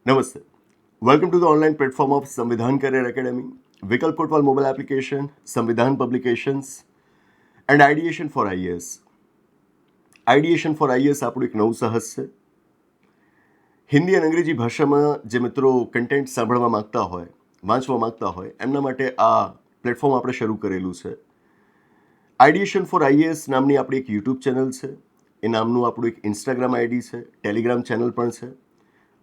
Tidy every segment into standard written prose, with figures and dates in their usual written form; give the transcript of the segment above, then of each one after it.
Namaste. Welcome to the online platform of Samvidhan Career Academy, Vikalp Kotwal mobile application, Samvidhan publications, and Ideation for IAS. Ideation for IAS આપણું એક નવું સાહસ છે. હિન્દી અને અંગ્રેજી ભાષામાં જે મિત્રો કન્ટેન્ટ સાંભળવા માંગતા હોય, વાંચવા માંગતા હોય, એમના માટે આ પ્લેટફોર્મ આપણે શરૂ કરેલું છે. આઈડિએશન ફોર આઈએએસ નામની આપણી એક યુટ્યુબ ચેનલ છે. એ નામનું આપણું એક ઇન્સ્ટાગ્રામ આઈડી છે, ટેલિગ્રામ ચેનલ પણ છે.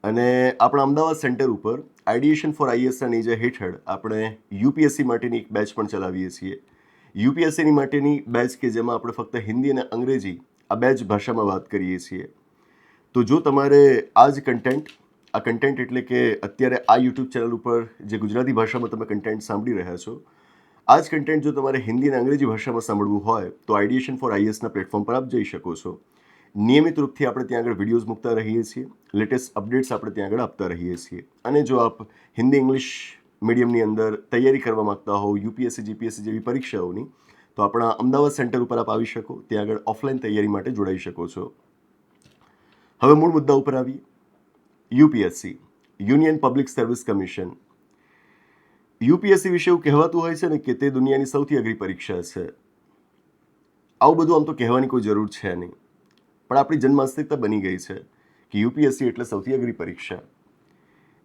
અને આપણા અમદાવાદ સેન્ટર ઉપર આઈડિએશન ફોર આઈએએસના નેજા હેઠળ આપણે યુપીએસસી માટેની એક બેચ પણ ચલાવીએ છીએ. યુપીએસસીની માટેની બેચ કે જેમાં આપણે ફક્ત હિન્દી અને અંગ્રેજી આ બે જ ભાષામાં વાત કરીએ છીએ. તો જો તમારે આ જ કન્ટેન્ટ એટલે કે અત્યારે આ યુટ્યુબ ચેનલ ઉપર જે ગુજરાતી ભાષામાં તમે કન્ટેન્ટ સાંભળી રહ્યા છો, આ જ કન્ટેન્ટ જો તમારે હિન્દી અને અંગ્રેજી ભાષામાં સાંભળવું હોય તો આઈડિએશન ફોર આઈએસના પ્લેટફોર્મ પર આપ જઈ શકો છો. નિયમિત રૂપથી આપણે ત્યાં આગળ વિડીયોઝ મૂકતા રહીએ છીએ, લેટેસ્ટ અપડેટ્સ આપણે ત્યાં આગળ આપતા રહીએ છીએ. અને જો આપ હિન્દી ઇંગ્લિશ મીડિયમની અંદર તૈયારી કરવા માગતા હો યુપીએસસી જીપીએસસી જેવી પરીક્ષાઓની, તો આપણા અમદાવાદ સેન્ટર ઉપર આપ આવી શકો, ત્યાં આગળ ઓફલાઈન તૈયારી માટે જોડાઈ શકો છો. હવે મૂળ મુદ્દા ઉપર આવીએ. UPSC, union public service commission. UPSC વિશે એવું કહેવાતું હોય છે ને કે તે દુનિયાની સૌથી અઘરી પરીક્ષા છે. આવું બધું આમ તો કહેવાની કોઈ જરૂર છે નહીં, પણ આપણી જન્માસ્તિકતા બની ગઈ છે કે યુપીએસસી એટલે સૌથી અઘરી પરીક્ષા,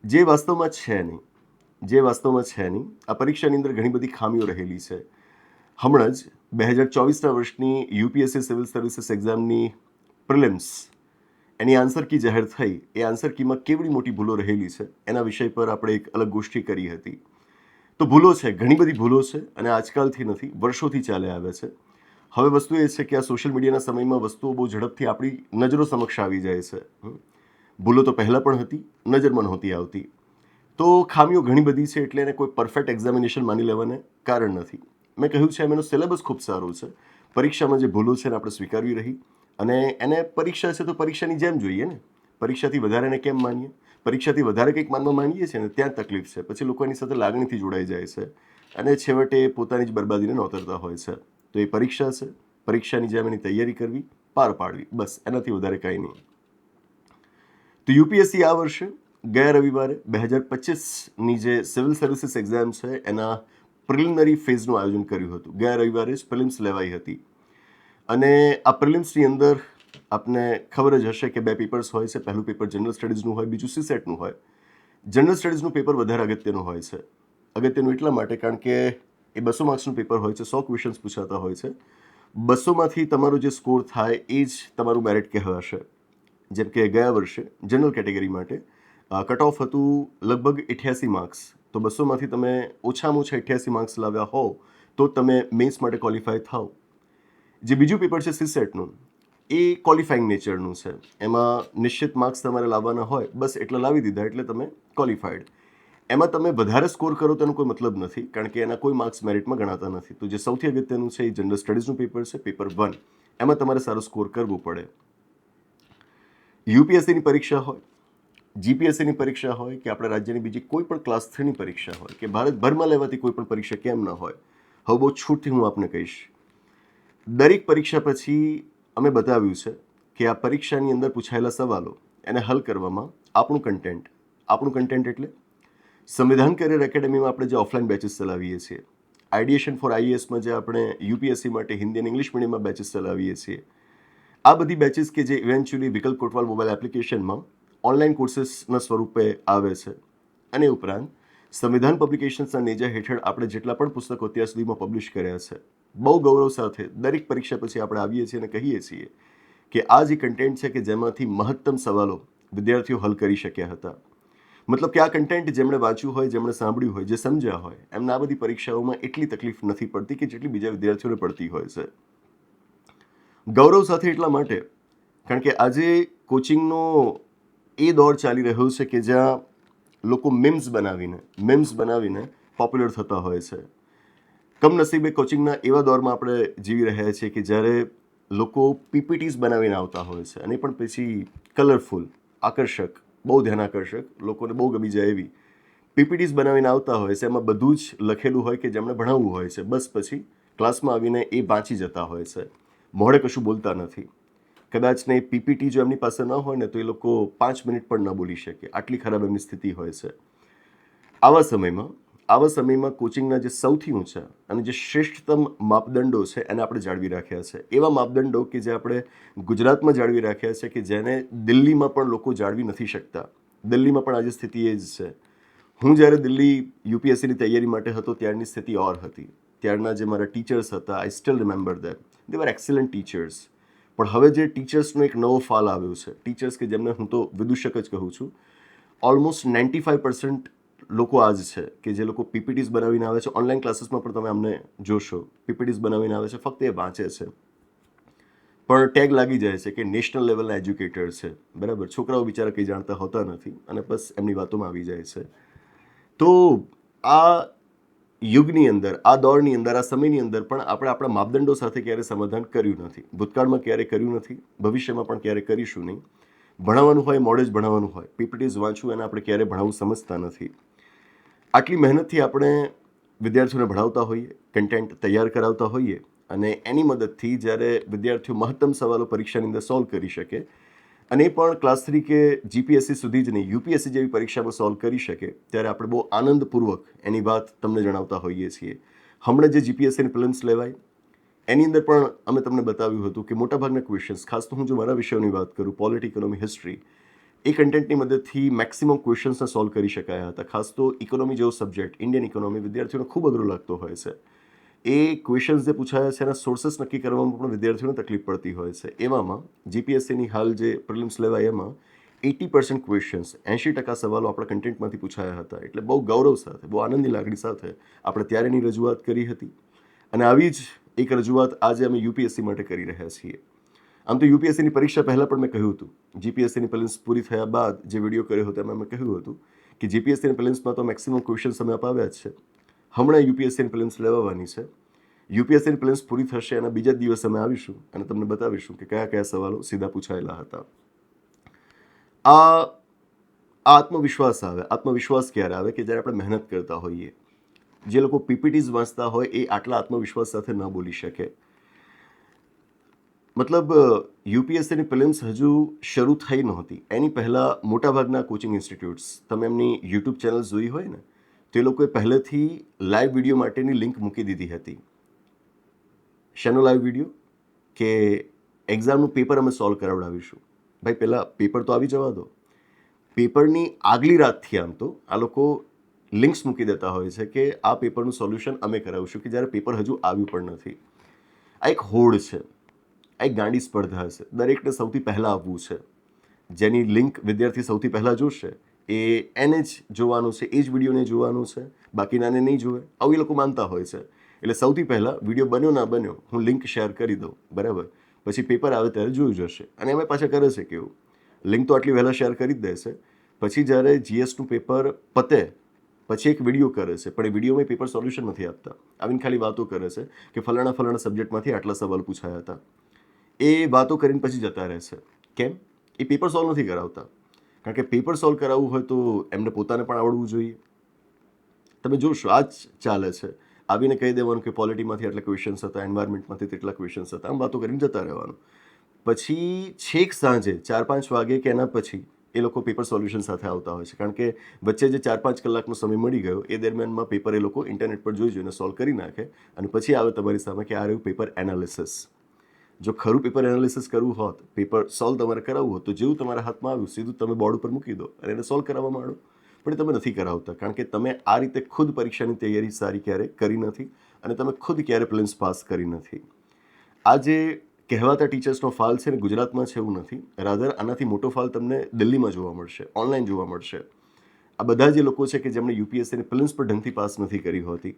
જે વાસ્તવમાં છે નહીં. આ પરીક્ષાની અંદર ઘણી બધી ખામીઓ રહેલી છે. હમણાં જ 2024ના વર્ષની યુપીએસસી સિવિલ સર્વિસીસ એક્ઝામની પ્રિલિમ્સ એની આન્સર કી જાહેર થઈ. એ આન્સર કીમાં કેવડી મોટી ભૂલો રહેલી છે એના વિષય પર આપણે એક અલગ ગોષ્ઠી કરી હતી. તો ભૂલો છે, ઘણી બધી ભૂલો છે, અને આજકાલથી નથી, વર્ષોથી ચાલે આવે છે. હવે વસ્તુ એ છે કે આ સોશિયલ મીડિયાના સમયમાં વસ્તુઓ બહુ ઝડપથી આપણી નજરો સમક્ષ આવી જાય છે. ભૂલો તો પહેલાં પણ હતી, નજરમાં નહોતી આવતી. તો ખામીઓ ઘણી બધી છે, એટલે એને કોઈ પરફેક્ટ એક્ઝામિનેશન માની લેવાને કારણ નથી. મેં કહ્યું છે એમ એનો સિલેબસ ખૂબ સારો છે. પરીક્ષામાં જે ભૂલો છે એને આપણે સ્વીકારવી રહી, અને એને પરીક્ષા છે તો પરીક્ષાની જેમ જોઈએ ને. પરીક્ષાથી વધારે એને કેમ માનીએ? પરીક્ષાથી વધારે કંઈક માનવા માંગીએ છીએ ને ત્યાં તકલીફ છે. પછી લોકો એની સાથે લાગણીથી જોડાઈ જાય છે અને છેવટે પોતાની જ બરબાદીને નોતરતા હોય છે. તો એ પરીક્ષા છે, પરીક્ષાની જેમ એની તૈયારી કરવી, પાર પાડવી, બસ એનાથી વધારે કાંઈ નહીં. તો યુપીએસસી આ વર્ષે ગયા રવિવારે 2025ની જે સિવિલ સર્વિસીસ એક્ઝામ છે એના પ્રિલિમિનરી ફેઝનું આયોજન કર્યું હતું. ગયા રવિવારે જ પ્રિલિમ્સ લેવાઈ હતી. અને આ પ્રિલિમ્સની અંદર આપને ખબર જ હશે કે બે પેપર્સ હોય છે. પહેલું પેપર જનરલ સ્ટડીઝનું હોય, બીજું સીસેટનું હોય. જનરલ સ્ટડીઝનું પેપર વધારે અગત્યનું હોય છે. અગત્યનું એટલા માટે કારણ કે એ 200 માર્ક્સનું પેપર હોય છે, 100 ક્વેશ્ચન્સ પૂછાતા હોય છે. 200માંથી તમારો જે સ્કોર થાય એ જ તમારું મેરિટ કહેવાશે. જેમ કે ગયા વર્ષે જનરલ કેટેગરી માટે કટ ઓફ હતું લગભગ 88 માર્ક્સ. તો 200માંથી તમે ઓછામાં ઓછા 88 માર્ક્સ લાવ્યા હો તો તમે મેન્સ માટે ક્વોલિફાય થાવ. જે બીજું પેપર છે સીસેટનું, એ ક્વોલિફાઈંગ નેચરનું છે. એમાં નિશ્ચિત માર્ક્સ તમારે લાવવાના હોય, બસ એટલા લાવી દીધા એટલે તમે ક્વોલિફાઈડ. એમાં તમે વધારે સ્કોર કરો તેનો કોઈ મતલબ નથી, કારણ કે એના કોઈ માર્ક્સ મેરિટમાં ગણાતા નથી. તો જે સૌથી અગત્યનું છે એ જનરલ સ્ટડીઝનું પેપર છે, પેપર 1. એમાં તમારે સારો સ્કોર કરવો પડે. યુપીએસસીની પરીક્ષા હોય, જીપીએસસીની પરીક્ષા હોય, કે આપણા રાજ્યની બીજી કોઈ પણ ક્લાસ 3ની પરીક્ષા હોય, કે ભારતભરમાં લેવાતી કોઈ પણ પરીક્ષા કેમ ન હોય, હવે બહુ છૂટથી હું આપને કહીશ. દરેક પરીક્ષા પછી અમે બતાવ્યું છે કે આ પરીક્ષાની અંદર પૂછાયેલા સવાલો એને હલ કરવામાં આપણું કન્ટેન્ટ એટલે સંવિધાન કરિયર એકેડેમીમાં આપણે જે ઓફલાઈન બેચીસ ચલાવીએ છીએ, આઈડિએશન ફોર આઈએએસમાં જે આપણે યુપીએસસી માટે હિન્દી અને ઇંગ્લિશ મીડિયમમાં બેચીસ ચલાવીએ છીએ, આ બધી બેચીસ કે જે ઇવેન્ચ્યુઅલી વિકલ્પ કોટવાલ મોબાઈલ એપ્લિકેશનમાં ઓનલાઈન કોર્સીસના સ્વરૂપે આવે છે. અને ઉપરાંત સંવિધાન પબ્લિકેશન્સના નેજા હેઠળ આપણે જેટલા પણ પુસ્તકો અત્યાર સુધીમાં પબ્લિશ કર્યા છે, બહુ ગૌરવ સાથે દરેક પરીક્ષા પછી આપણે આવીએ છીએ અને કહીએ છીએ કે આ જે કન્ટેન્ટ છે કે જેમાંથી મહત્તમ સવાલો વિદ્યાર્થીઓ હલ કરી શક્યા હતા. મતલબ કે આ કન્ટેન્ટ જેમણે વાંચ્યું હોય, જેમણે સાંભળ્યું હોય, જે સમજ્યા હોય, એમને આ બધી પરીક્ષાઓમાં એટલી તકલીફ નથી પડતી કે જેટલી બીજા વિદ્યાર્થીઓને પડતી હોય છે. ગૌરવ સાથે એટલા માટે કારણ કે આજે કોચિંગનો એ દોર ચાલી રહ્યો છે કે જ્યાં લોકો મિમ્સ બનાવીને પોપ્યુલર થતા હોય છે. કમનસીબે કોચિંગના એવા દોરમાં આપણે જીવી રહ્યા છીએ કે જ્યારે લોકો પીપીટીઝ બનાવીને આવતા હોય છે, અને પણ પછી કલરફુલ, આકર્ષક, બહુ ધ્યાન આકર્ષક, લોકોને બહુ ગમી જાય એવી પીપીટીઝ બનાવીને આવતા હોય છે. એમાં બધું જ લખેલું હોય કે જેમણે ભણાવવું હોય છે, બસ પછી ક્લાસમાં આવીને એ વાંચી જતા હોય છે, મોઢે કશું બોલતા નથી. કદાચ ને પીપીટી જો એમની પાસે ન હોય ને તો એ લોકો 5 મિનિટ પણ ન બોલી શકે, આટલી ખરાબ એમની સ્થિતિ હોય છે. આવા સમયમાં કોચિંગના જે સૌથી ઊંચા અને જે શ્રેષ્ઠતમ માપદંડો છે એને આપણે જાળવી રાખ્યા છે. એવા માપદંડો કે જે આપણે ગુજરાતમાં જાળવી રાખ્યા છે કે જેને દિલ્હીમાં પણ લોકો જાળવી નથી શકતા. દિલ્હીમાં પણ આજે સ્થિતિ એ જ છે. હું જ્યારે દિલ્હી યુપીએસસીની તૈયારી માટે હતો ત્યારની સ્થિતિ ઓર હતી. ત્યારના જે મારા ટીચર્સ હતા, I still remember them. They were excellent teachers. પણ હવે જે ટીચર્સનો એક નવો ફાલ આવ્યો છે, ટીચર્સ કે જેમને હું તો વિદૂષક જ કહું છું, ઓલમોસ્ટ 95% લોકો આ જ છે કે જે લોકો પીપીટીઝ બનાવીને આવે છે. ઓનલાઈન ક્લાસીસમાં પણ તમે અમને જોશો, પીપીટીઝ બનાવીને આવે છે, ફક્ત એ વાંચે છે. પણ ટેગ લાગી જાય છે કે નેશનલ લેવલના એજ્યુકેટર છે, બરાબર. છોકરાઓ બિચારા કંઈ જાણતા હોતા નથી અને બસ એમની વાતોમાં આવી જાય છે. તો આ યુગની અંદર, આ દોરની અંદર, આ સમયની અંદર પણ આપણે આપણા માપદંડો સાથે ક્યારે સમાધાન કર્યું નથી. ભૂતકાળમાં ક્યારે કર્યું નથી, ભવિષ્યમાં પણ ક્યારે કરીશું નહીં. ભણાવવાનું હોય મોડે જ ભણાવવાનું હોય, પીપીટીઝ વાંચવું અને આપણે ક્યારે ભણાવવું સમજતા નથી. આટલી મહેનતથી આપણે વિદ્યાર્થીઓને ભણાવતા હોઈએ, કન્ટેન્ટ તૈયાર કરાવતા હોઈએ અને એની મદદથી જ્યારે વિદ્યાર્થીઓ મહત્તમ સવાલો પરીક્ષાની અંદર સોલ્વ કરી શકે અને એ પણ ક્લાસ 3 કે જીપીએસસી સુધી જ નહીં, યુપીએસસી જેવી પરીક્ષામાં સોલ્વ કરી શકે, ત્યારે આપણે બહુ આનંદપૂર્વક એની વાત તમને જણાવતા હોઈએ છીએ. હમણાં જે જીપીએસસીની પ્રિલિમ્સ લેવાય એની અંદર પણ અમે તમને બતાવ્યું હતું કે મોટાભાગના ક્વેશ્ચન્સ, ખાસ તો હું જો મારા વિષયોની વાત કરું, પોલિટી, ઇકોનોમી, હિસ્ટ્રી, એ કન્ટેન્ટની મદદથી મેક્સિમમ ક્વેશ્ચન્સને સોલ્વ કરી શકાયા હતા. ખાસ તો ઇકોનોમી જેવો સબ્જેક્ટ, ઇન્ડિયન ઇકોનોમી, વિદ્યાર્થીઓને ખૂબ અઘરો લાગતો હોય છે. એ ક્વેશ્ચન્સ જે પૂછાયા છે એના સોર્सेस નક્કી કરવામાં પણ વિદ્યાર્થીઓને તકલીફ પડતી હોય છે. એવામાં જીપીએસસીની હાલ જે પ્રિલિમ્સ લેવાય એમાં 80% ક્વેશ્ચન્સ, 80% સવાલો આપણા કન્ટેન્ટમાંથી પૂછાયા હતા. એટલે બહુ ગૌરવ સાથે, બહુ આનંદની લાગણી સાથે આપણે ત્યારે એની રજૂઆત કરી હતી અને આવી જ એક રજૂઆત આજે અમે યુપીએસસી માટે કરી રહ્યા છીએ. આમ તો યુપીએસસીની પરીક્ષા પહેલાં પણ મેં કહ્યું હતું, જીપીએસસીની પ્રિલિમ્સ પૂરી થયા બાદ જે વિડીયો કર્યો હતો એમાં મેં કહ્યું હતું કે જીપીએસસીની પ્રિલિમ્સમાં તો મેક્સિમમ ક્વેશ્ચન્સ અમે અપાવ્યા જ છે. હમણાં યુપીએસસીની પ્રિલિમ્સ લેવાની છે. યુપીએસસીની પ્રિલિમ્સ પૂરી થશે અને બીજા દિવસ અમે આવીશું અને તમને બતાવીશું કે કયા કયા સવાલો સીધા પૂછાયેલા હતા. આ આત્મવિશ્વાસ આવે. આત્મવિશ્વાસ ક્યારે આવે કે જ્યારે આપણે મહેનત કરતા હોઈએ. જે લોકો પીપીટીઝ વાંચતા હોય એ આટલા આત્મવિશ્વાસ સાથે ન બોલી શકે. મતલબ યુપીએસસીની પ્રિલિમ્સ હજુ શરૂ થઈ નહોતી એની પહેલાં મોટાભાગના કોચિંગ ઇન્સ્ટિટ્યૂટ્સ, તમે એમની યુટ્યુબ ચેનલ્સ જોઈ હોય ને, તે લોકોએ પહેલેથી લાઈવ વિડીયો માટેની લિંક મૂકી દીધી હતી. શેનો લાઈવ વિડીયો? કે એક્ઝામનું પેપર અમે સોલ્વ કરાવડાવીશું. ભાઈ પહેલાં પેપર તો આવી જવા દો. પેપરની આગલી રાતથી આમ તો આ લોકો લિંક્સ મૂકી દેતા હોય છે કે આ પેપરનું સોલ્યુશન અમે કરાવીશું, કે જ્યારે પેપર હજુ આવ્યું પણ નથી. આ એક હોડ છે, આ એક ગાંડી સ્પર્ધા છે. દરેકને સૌથી પહેલાં આવવું છે. જેની લિંક વિદ્યાર્થી સૌથી પહેલાં જોશે એને જ જોવાનું છે, એ જ વિડીયોને જોવાનું છે, બાકીનાને નહીં જોવે, આવું એ લોકો માનતા હોય છે. એટલે સૌથી પહેલાં વિડીયો બન્યો ના બન્યો હું લિંક શેર કરી દઉં, બરાબર. પછી પેપર આવે ત્યારે જોયું જશે. અને એમાં પાછા કરે છે કેવું, લિંક તો આટલી વહેલા શેર કરી જ દેશે, પછી જ્યારે જીએસનું પેપર પતે પછી એક વિડીયો કરે છે, પણ એ વિડીયોમાં પેપર સોલ્યુશન નથી આપતા. આવીને ખાલી વાતો કરે છે કે ફલાણા સબ્જેક્ટમાંથી આટલા સવાલ પૂછાયા હતા. એ વાતો કરીને પછી જતા રહેશે. કેમ? એ પેપર સોલ્વ નથી કરાવતા. કારણ કે પેપર સોલ્વ કરાવવું હોય તો એમને પોતાને પણ આવડવું જોઈએ. તમે જોશો આ જ ચાલે છે. આવીને કહી દેવાનું કે પોલિટીમાંથી આટલા ક્વેશ્ચન્સ હતા, એન્વાયરમેન્ટમાંથી તેટલા ક્વેશ્ચન્સ હતા, આમ વાતો કરીને જતા રહેવાનું. પછી છેક સાંજે 4-5 વાગે કે એના પછી એ લોકો પેપર સોલ્યુશન સાથે આવતા હોય છે. કારણ કે વચ્ચે જે 4-5 કલાકનો સમય મળી ગયો એ દરમિયાનમાં પેપર એ લોકો ઇન્ટરનેટ પર જોઈને સોલ્વ કરી નાખે અને પછી આવે તમારી સામે કે આ રહ્યું પેપર એનાલિસિસ. જો ખરું પેપર એનાલિસિસ કરવું હોત, પેપર સોલ્વ તમારે કરાવવું હોત, તો જેવું તમારા હાથમાં આવ્યું સીધું તમે બોર્ડ ઉપર મૂકી દો અને એને સોલ્વ કરાવવા માંડો. પણ એ તમે નથી કરાવતા કારણ કે તમે આ રીતે ખુદ પરીક્ષાની તૈયારી સારી ક્યારે કરી નથી અને તમે ખુદ ક્યારે પ્રિલિમ્સ પાસ કરી નથી. આ જે કહેવાતા ટીચર્સનો ફાલ છે ને ગુજરાતમાં છે એવું નથી. રાધર આનાથી મોટો ફાલ તમને દિલ્હીમાં જોવા મળશે, ઓનલાઈન જોવા મળશે. આ બધા જે લોકો છે કે જેમણે યુપીએસસીની પ્રિલિમ્સ પર ઢંગથી પાસ નથી કરી હોતી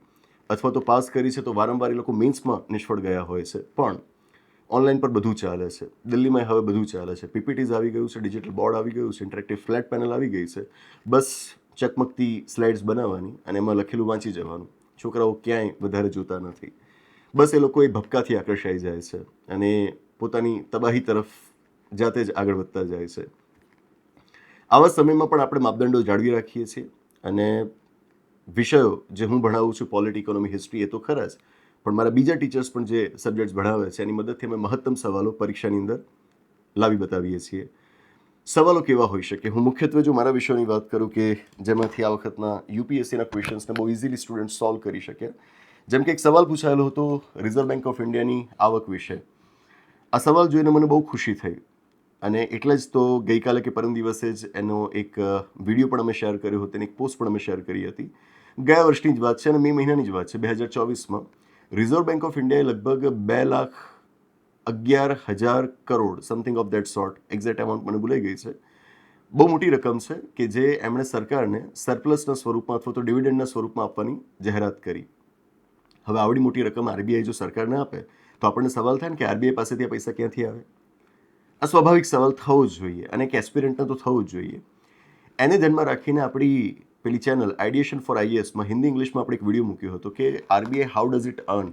અથવા તો પાસ કરી છે તો વારંવાર એ લોકો મેન્સમાં નિષ્ફળ ગયા હોય છે. પણ ઓનલાઈન પર બધું ચાલે છે. દિલ્હીમાં હવે બધું ચાલે છે. પીપીટીઝ આવી ગયું છે, ડિજિટલ બોર્ડ આવી ગયું છે, ઇન્ટરેક્ટિવ ફ્લેટ પેનલ આવી ગઈ છે. બસ ચકમકતી સ્લાઇડ્સ બનાવવાની અને એમાં લખેલું વાંચી જવાનું. છોકરાઓ ક્યાંય વધારે જોતા નથી. બસ એ લોકો એ ભપકાથી આકર્ષાઈ જાય છે અને પોતાની તબાહી તરફ જાતે જ આગળ વધતા જાય છે. આવા સમયમાં પણ આપણે માપદંડો જાળવી રાખીએ છીએ અને વિષયો જે હું ભણાવું છું, પોલિટી, ઇકોનોમી, હિસ્ટ્રી, એ તો ખરા જ, પણ મારા બીજા ટીચર્સ પણ જે સબ્જેક્ટ્સ ભણાવે છે એની મદદથી અમે મહત્તમ સવાલો પરીક્ષાની અંદર લાવી બતાવીએ છીએ. સવાલો કેવા હોઈ શકે? હું મુખ્યત્વે જો મારા વિષયોની વાત કરું કે જેમાંથી આ વખતના યુપીએસસીના ક્વેશ્ચન્સને બહુ ઇઝીલી સ્ટુડન્ટ સોલ્વ કરી શકે. જેમ કે એક સવાલ પૂછાયેલો હતો રિઝર્વ બેંક ઓફ ઇન્ડિયાની આવક વિશે. આ સવાલ જોઈને મને બહુ ખુશી થઈ અને એટલે જ તો ગઈકાલે કે પરમ દિવસે જ એનો એક વિડીયો પણ અમે શેર કર્યો હતો, એની એક પોસ્ટ પણ અમે શેર કરી હતી. ગયા વર્ષની જ વાત છે અને મે મહિનાની જ વાત છે. 2024માં રિઝર્વ બેંક ઓફ ઇન્ડિયાએ લગભગ 2,11,000 crore something of that sort, exact amount મને ભૂલાઈ ગઈ છે, બહુ મોટી રકમ છે કે જે એમણે સરકારને સરપ્લસના સ્વરૂપમાં અથવા તો ડિવિડન્ડના સ્વરૂપમાં આપવાની જાહેરાત કરી. હવે આવડી મોટી રકમ આરબીઆઈ જો સરકારને આપે તો આપણને સવાલ થાય ને કે આરબીઆઈ પાસેથી આ પૈસા ક્યાંથી આવે? આ સ્વાભાવિક સવાલ થવો જ જોઈએ અને એક એસ્પિરન્ટને તો થવું જ જોઈએ. એને ધ્યાનમાં રાખીને આપણી પેલી ચેનલ આઈડિએશન ફોર આઈએએસમાં હિન્દી ઇંગ્લિશમાં આપણે એક વિડીયો મૂક્યો હતો કે RBI how does it earn.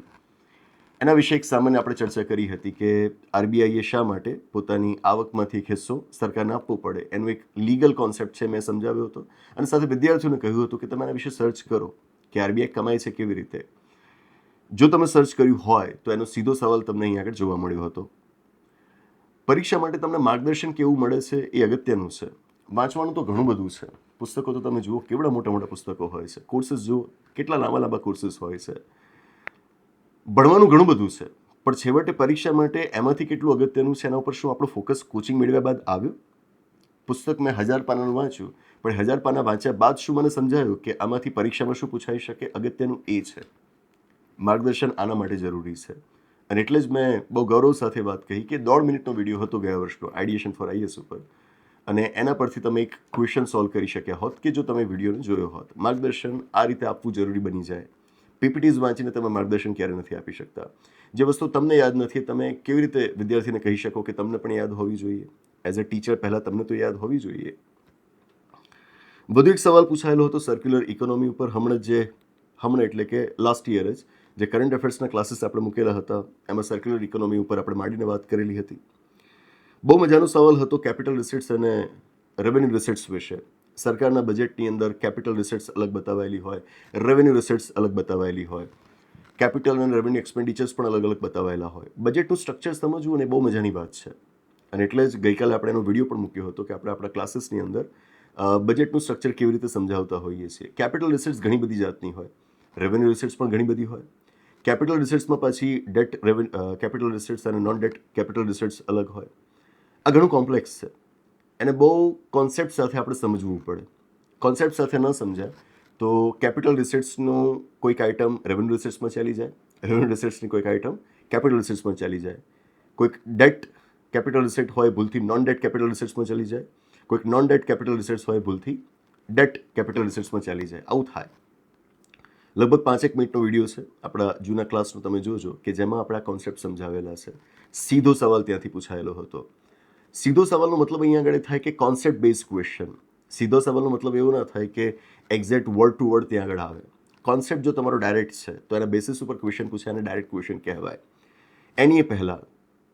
એના વિશે એક સામાન્ય આપણે ચર્ચા કરી હતી કે આરબીઆઈએ શા માટે પોતાની આવકમાંથી એક હિસ્સો સરકારને આપવો પડે. એનો એક લીગલ કોન્સેપ્ટ છે, મેં સમજાવ્યો હતો અને સાથે વિદ્યાર્થીઓને કહ્યું હતું કે તમે એના વિશે સર્ચ કરો કે આરબીઆઈ કમાય છે કેવી રીતે. જો તમે સર્ચ કર્યું હોય તો એનો સીધો સવાલ તમને અહીં આગળ જોવા મળ્યો હતો. પરીક્ષા માટે તમને માર્ગદર્શન કેવું મળે છે એ અગત્યનું છે. વાંચવાનું તો ઘણું બધું છે. પુસ્તકો તો તમે જુઓ કેવડા મોટા મોટા પુસ્તકો હોય છે. કોર્સીસ જુઓ કેટલા લાંબા લાંબા કોર્સીસ હોય છે. ભણવાનું ઘણું બધું છે પણ છેવટે પરીક્ષા માટે એમાંથી કેટલું અગત્યનું છે એના ઉપર શું આપણો ફોકસ કોચિંગ મેળવ્યા બાદ આવ્યો? પુસ્તક મેં 1000 પાનાનું વાંચ્યું પણ 1000 પાના વાંચ્યા બાદ શું મને સમજાયું કે આમાંથી પરીક્ષામાં શું પૂછાઈ શકે? અગત્યનું એ છે. માર્ગદર્શન આના માટે જરૂરી છે અને એટલે જ મેં બહુ ગૌરવ સાથે વાત કહી કે 1.5 મિનિટનો વિડીયો હતો ગયા વર્ષનો આઈડિએશન ફોર આઈએસ ઉપર અને એના પરથી તમે એક ક્વેશ્ચન સોલ્વ કરી શક્યા હોત કે જો તમે વિડીયોને જોયો હોત. માર્ગદર્શન આ રીતે આપવું જરૂરી બની જાય. પીપીટીઝ વાંચીને તમે માર્ગદર્શન ક્યારે નથી આપી શકતા. જે વસ્તુ તમને યાદ નથી તમે કેવી રીતે વિદ્યાર્થીને કહી શકો કે તમને પણ યાદ હોવી જોઈએ? એઝ અ ટીચર પહેલાં તમને તો યાદ હોવી જોઈએ. વધુ એક સવાલ પૂછાયેલો હતો સર્ક્યુલર ઇકોનોમી ઉપર. હમણાં એટલે કે લાસ્ટ યર જ જે કરંટ અફેર્સના ક્લાસીસ આપણે મૂકેલા હતા એમાં સર્ક્યુલર ઇકોનોમી ઉપર આપણે માંડીને વાત કરેલી હતી. બહુ મજાનો સવાલ હતો કેપિટલ રિસીટ્સ અને રેવન્યુ રિસીટ્સ વિશે. સરકારના બજેટની અંદર કેપિટલ રિસીટ્સ અલગ બતાવાયેલી હોય, રેવન્યુ રિસીટ્સ અલગ બતાવાયેલી હોય, કેપિટલ અને રેવન્યુ એક્સપેન્ડિચર્સ પણ અલગ અલગ બતાવાયેલા હોય. બજેટનું સ્ટ્રક્ચર સમજવું અને બહુ મજાની વાત છે અને એટલે જ ગઈકાલે આપણે એનો વિડીયો પણ મૂક્યો હતો કે આપણે આપણા ક્લાસીસની અંદર બજેટનું સ્ટ્રક્ચર કેવી રીતે સમજાવતા હોઈએ છીએ. કેપિટલ રિસીટ્સ ઘણી બધી જાતની હોય, રેવન્યુ રિસીટ્સ પણ ઘણી બધી હોય. કેપિટલ રિસીટ્સમાં પાછી કેપિટલ રિસીટ્સ અને નોન ડેટ કેપિટલ રિસીટ્સ અલગ હોય. આ ઘણું કોમ્પ્લેક્સ છે. એને બહુ કોન્સેપ્ટ સાથે આપણે સમજવું પડે. કોન્સેપ્ટ સાથે ન સમજ્યા તો કેપિટલ રિસીટ્સનું કોઈક આઇટમ રેવન્યુ રિસીટ્સમાં ચાલી જાય, રેવન્યુ રિસીટ્સની કોઈક આઇટમ કેપિટલ રિસીટ્સમાં ચાલી જાય, કોઈક ડેટ કેપિટલ રિસીટ હોય ભૂલથી નોન ડેટ કેપિટલ રિસીટ્સમાં ચાલી જાય, કોઈક નોન ડેટ કેપિટલ રિસીટ્સ હોય ભૂલથી ડેટ કેપિટલ રિસીટ્સમાં ચાલી જાય. આવું થાય. લગભગ 5-1 મિનિટનો વિડીયો છે આપણા જૂના ક્લાસનો, તમે જોજો કે જેમાં આપણા કોન્સેપ્ટ સમજાવેલા છે. સીધો સવાલ ત્યાંથી પૂછાયેલો હતો. સીધો સવાલનો મતલબ અહીંયા આગળ થાય કે કોન્સેપ્ટ બેઝ ક્વેશ્ચન. સીધો સવાલનો મતલબ એવો ના થાય કે એક્ઝેક્ટ વર્ડ ટુ વર્ડ ત્યાં આગળ આવે. કોન્સેપ્ટ જો તમારો ડાયરેક્ટ છે તો એના બેસિસ ઉપર ક્વેશ્ચન પૂછે અને ડાયરેક્ટ ક્વેશ્ચન કહેવાય. એની પહેલાં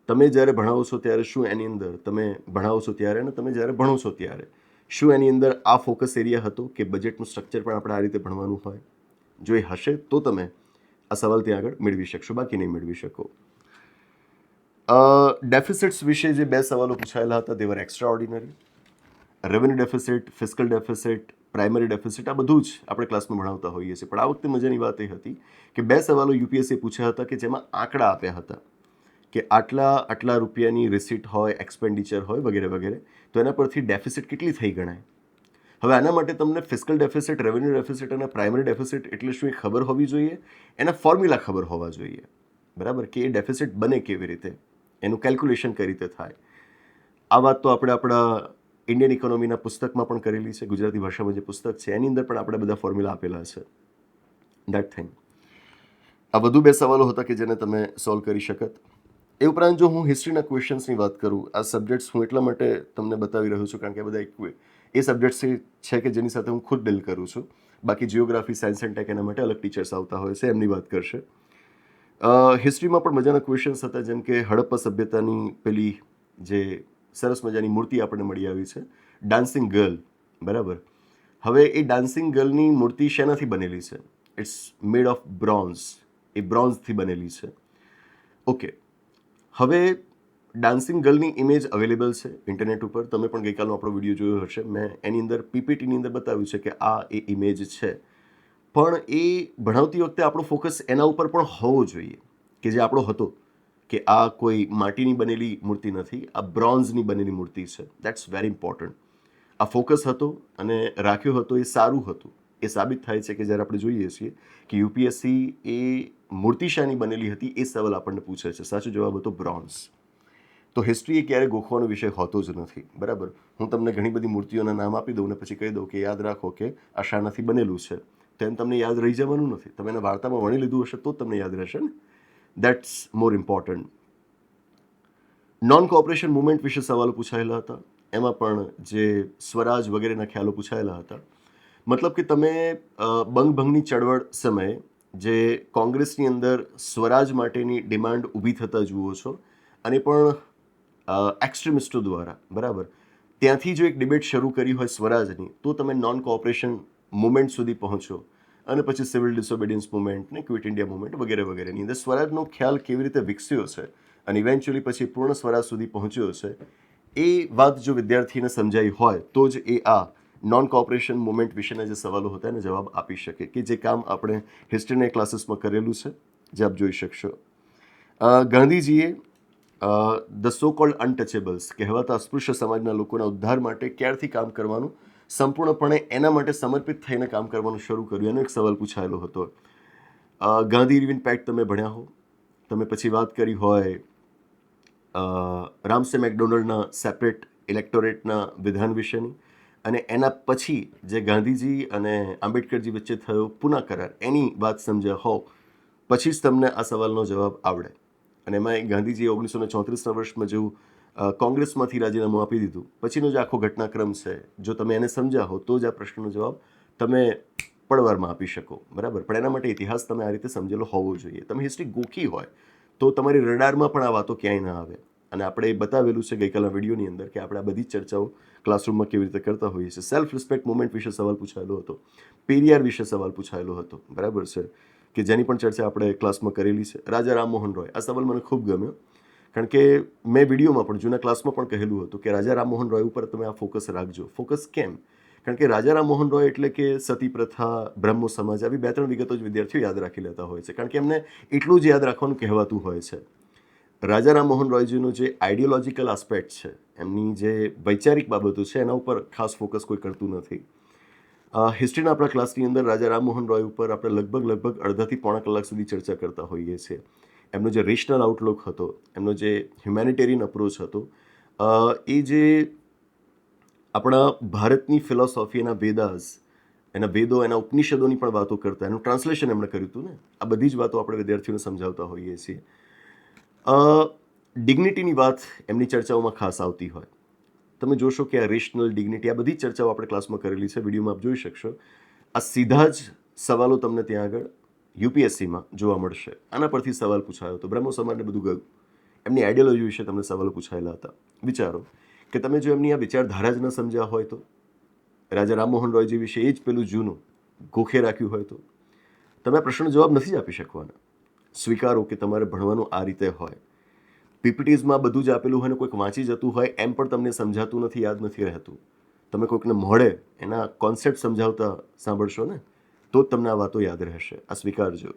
તમે જ્યારે ભણાવો છો ત્યારે શું એની અંદર તમે ભણાવો છો ત્યારે અને તમે જ્યારે ભણો છો ત્યારે શું એની અંદર આ ફોકસ એરિયા હતો કે બજેટનું સ્ટ્રક્ચર પણ આપણે આ રીતે ભણવાનું હોય? જો એ હશે તો તમે આ સવાલ ત્યાં આગળ મેળવી શકશો, બાકી નહીં મેળવી શકો. ડેફિસિટ્સ વિશે જે 2 સવાલો પૂછાયેલા હતા તે વર extraordinary. Revenue deficit, fiscal deficit, primary deficit, આ બધું જ આપણે ક્લાસમાં ભણાવતા હોઈએ છીએ. પણ આ વખતે મજાની વાત એ હતી કે 2 સવાલો યુપીએસસી પૂછ્યા હતા કે જેમાં આંકડા આપ્યા હતા કે આટલા રૂપિયાની રિસીટ હોય, એક્સપેન્ડિચર હોય વગેરે વગેરે, તો એના પરથી ડેફિસિટ કેટલી થઈ ગણાય. હવે આના માટે તમને ફિસ્કલ ડેફિસિટ, રેવન્યુ ડેફિસિટ અને પ્રાઇમરી ડેફિસિટ એટલે શું એ ખબર હોવી જોઈએ, એના ફોર્મ્યુલા ખબર હોવા જોઈએ. બરાબર, કે એ ડેફિસિટ બને કેવી રીતે, એનું કેલ્ક્યુલેશન કઈ રીતે થાય. આ વાત તો આપણે આપણા ઇન્ડિયન ઇકોનોમીના પુસ્તકમાં પણ કરેલી છે. ગુજરાતી ભાષામાં જે પુસ્તક છે એની અંદર પણ આપણે બધા ફોર્મ્યુલા આપેલા છે. That thing. આ વધુ 2 સવાલો હતા કે જેને તમે સોલ્વ કરી શકત. એ ઉપરાંત જો હું હિસ્ટ્રીના ક્વેશ્ચન્સની વાત કરું, આ સબ્જેક્ટ્સ હું એટલા માટે તમને બતાવી રહ્યો છું કારણ કે આ બધા એ સબ્જેક્ટ્સ છે કે જેની સાથે હું ખુદ ડીલ કરું છું. બાકી જિયોગ્રાફી, સાયન્સ એન્ડ ટેક એના માટે અલગ ટીચર્સ આવતા હોય છે, એમની વાત કરશે. હિસ્ટ્રીમાં પણ મજાના ક્વેશ્ચન્સ હતા જેમ કે હડપ્પા સભ્યતાની પેલી જે સરસ મજાની મૂર્તિ આપણને મળી આવી છે, ડાન્સિંગ ગર્લ. બરાબર, હવે એ ડાન્સિંગ ગર્લની મૂર્તિ શેનાથી બનેલી છે? It's made of bronze. એ બ્રોન્ઝથી બનેલી છે. ઓકે, હવે ડાન્સિંગ ગર્લની ઇમેજ અવેલેબલ છે ઇન્ટરનેટ ઉપર. તમે પણ ગઈકાલનો આપણો વિડીયો જોયો હશે. મેં એની અંદર પીપીટીની અંદર બતાવ્યું છે કે આ એ ઇમેજ છે. પણ એ ભણાવતી વખતે આપણો ફોકસ એના ઉપર પણ હોવો જોઈએ કે જે આપણો હતો, કે આ કોઈ માટીની બનેલી મૂર્તિ નથી, આ બ્રોન્ઝની બનેલી મૂર્તિ છે. That's very important. આ ફોકસ હતો અને રાખ્યો હતો એ સારું હતું. એ સાબિત થાય છે કે જ્યારે આપણે જોઈએ છીએ કે યુપીએસસી એ મૂર્તિશાની બનેલી હતી, એ સવાલ આપણને પૂછે છે. સાચો જવાબ હતો બ્રોન્ઝ. તો હિસ્ટ્રી એ ક્યારેય ગોખવાનો વિષય હોતો જ નથી, બરાબર. હું તમને ઘણી બધી મૂર્તિઓના નામ આપી દઉં ને પછી કહી દઉં કે યાદ રાખો કે આ શાનાથી બનેલું છે, તો એમ તમને યાદ રહી જવાનું નથી. તમે એને વાર્તામાં વણી લીધું હશે તો જ તમને યાદ રહેશે ને. That's more important. Non cooperation movement વિશે સવાલો પૂછાયેલા હતા. એમાં પણ જે સ્વરાજ વગેરેના ખ્યાલો પૂછાયેલા હતા. મતલબ કે તમે બંગભંગની ચળવળ સમયે જે કોંગ્રેસની અંદર સ્વરાજ માટેની ડિમાન્ડ ઊભી થતા જુઓ છો, અને પણ એક્સ્ટ્રીમિસ્ટો દ્વારા, બરાબર, ત્યાંથી જો એક ડિબેટ શરૂ કરી હોય સ્વરાજની, તો તમે નોન કોઓપરેશન મુવમેન્ટ સુધી પહોંચો. અને પછી સિવિલ ડિસઓબિડિયન્સ મુવમેન્ટ ને ક્વિટ ઇન્ડિયા મુવમેન્ટ વગેરે વગેરેની અંદર સ્વરાજનો ખ્યાલ કેવી રીતે વિકસ્યો છે અને ઇવેન્ચ્યુઅલી પછી પૂર્ણ સ્વરાજ સુધી પહોંચ્યો છે, એ વાત જો વિદ્યાર્થીને સમજાઈ હોય તો જ એ આ નોન કોઓપરેશન મુવમેન્ટ વિશેના જે સવાલો હતા એને જવાબ આપી શકે, કે જે કામ આપણે હિસ્ટ્રીના ક્લાસીસમાં કરેલું છે, જે આપ જોઈ શકશો. ગાંધીજીએ ધ સો કોલ્ડ અનટચેબલ્સ કહેવાતા અસ્પૃશ્ય સમાજના લોકોના ઉદ્ધાર માટે ક્યારથી કામ કરવાનું, સંપૂર્ણપણે એના માટે સમર્પિત થઈને કામ કરવાનું શરૂ કર્યું, એનો એક સવાલ પૂછાયેલો હતો. ગાંધી ઇરવિન પેક્ટ તમે ભણ્યા હો. તમે પછી વાત કરી હોય રામસે મેકડોનલ્ડના સેપરેટ ઇલેક્ટોરેટના વિધાન વિશેની, અને એના પછી જે ગાંધીજી અને આંબેડકરજી વચ્ચે થયો પુના કરાર, એની વાત સમજ્યા હો, પછી જ તમને આ સવાલનો જવાબ આવડે. અને એમાં ગાંધીજીએ 1934ના વર્ષમાં જેવું કોંગ્રેસમાંથી રાજીનામું આપી દીધું, પછીનો જે આખો ઘટનાક્રમ છે, જો તમે એને સમજ્યા હો તો જ આ પ્રશ્નનો જવાબ તમે પળવારમાં આપી શકો, બરાબર. પણ એના માટે ઇતિહાસ તમે આ રીતે સમજેલો હોવો જોઈએ. તમે હિસ્ટ્રી ગોખી હોય તો તમારી રડારમાં પણ આ વાતો ક્યાંય ના આવે. અને આપણે એ બતાવેલું છે ગઈકાલના વિડીયોની અંદર કે આપણે આ બધી જ ચર્ચાઓ ક્લાસરૂમમાં કેવી રીતે કરતા હોઈએ છીએ. સેલ્ફ રિસ્પેક્ટ મુવમેન્ટ વિશે સવાલ પૂછાયેલો હતો. પેરિયાર વિશે સવાલ પૂછાયેલો હતો, બરાબર છે, કે જેની પણ ચર્ચા આપણે ક્લાસમાં કરેલી છે. રાજા રામમોહન રોય, આ સવાલ મને ખૂબ ગમ્યો, કારણ કે મેં વિડીયોમાં પણ જૂના ક્લાસમાં પણ કહેલું હતું કે રાજા રામમોહન રોય ઉપર તમે આ ફોકસ રાખજો. ફોકસ કેમ? કારણ કે રાજા રામમોહન રોય એટલે કે સતી પ્રથા, બ્રહ્મો સમાજ, આવી 2-3 વિગતો જ વિદ્યાર્થીઓ યાદ રાખી લેતા હોય છે, કારણ કે એમને એટલું જ યાદ રાખવાનું કહેવાતું હોય છે. રાજા રામમોહન રોયજીનો જે આઈડિયોલોજીકલ આસ્પેક્ટ છે, એમની જે વૈચારિક બાબતો છે, એના ઉપર ખાસ ફોકસ કોઈ કરતું નથી. હિસ્ટ્રીના આપણા ક્લાસની અંદર રાજા રામમોહન રોય ઉપર આપણે લગભગ અડધાથી પોણા કલાક સુધી ચર્ચા કરતા હોઈએ છીએ. એમનો જે રેશનલ આઉટલુક હતો, એમનો જે હ્યુમેનિટેરિયન અપ્રોચ હતો, એ જે આપણા ભારતની ફિલોસોફી, એના વેદાસ, એના વેદો, એના ઉપનિષદોની પણ વાતો કરતા, એનું ટ્રાન્સલેશન એમણે કર્યું હતું ને, આ બધી જ વાતો આપણે વિદ્યાર્થીઓને સમજાવતા હોઈએ છીએ. ડિગ્નિટીની વાત એમની ચર્ચાઓમાં ખાસ આવતી હોય. તમે જોશો કે આ રેશનલ ડિગ્નિટી, આ બધી ચર્ચાઓ આપણે ક્લાસમાં કરેલી છે, વિડીયોમાં આપ જોઈ શકશો. આ સીધા જ સવાલો તમને ત્યાં આગળ યુપીએસસીમાં જોવા મળશે. આના પરથી સવાલ પૂછાયો હતો. બ્રહ્મો સમાજને બધું ગયું, એમની આઈડિયોલોજી વિશે તમને સવાલો પૂછાયેલા હતા. વિચારો કે તમે જો એમની આ વિચારધારા જ ન સમજ્યા હોય તો, રાજા રામમોહન રોયજી વિશે એ જ પેલું જૂનું ગોખે રાખ્યું હોય તો, તમે આ પ્રશ્નનો જવાબ નથી આપી શકવાના. સ્વીકારો કે તમારે ભણવાનું આ રીતે હોય. પીપીટીઝમાં બધું જ આપેલું હોય ને કોઈક વાંચી જતું હોય એમ પણ તમને સમજાતું નથી, યાદ નથી રહેતું. તમે કોઈકને મોડે એના કોન્સેપ્ટ સમજાવતા સાંભળશો ને તો જ તમને આ વાતો યાદ રહેશે. આ સ્વીકારજો.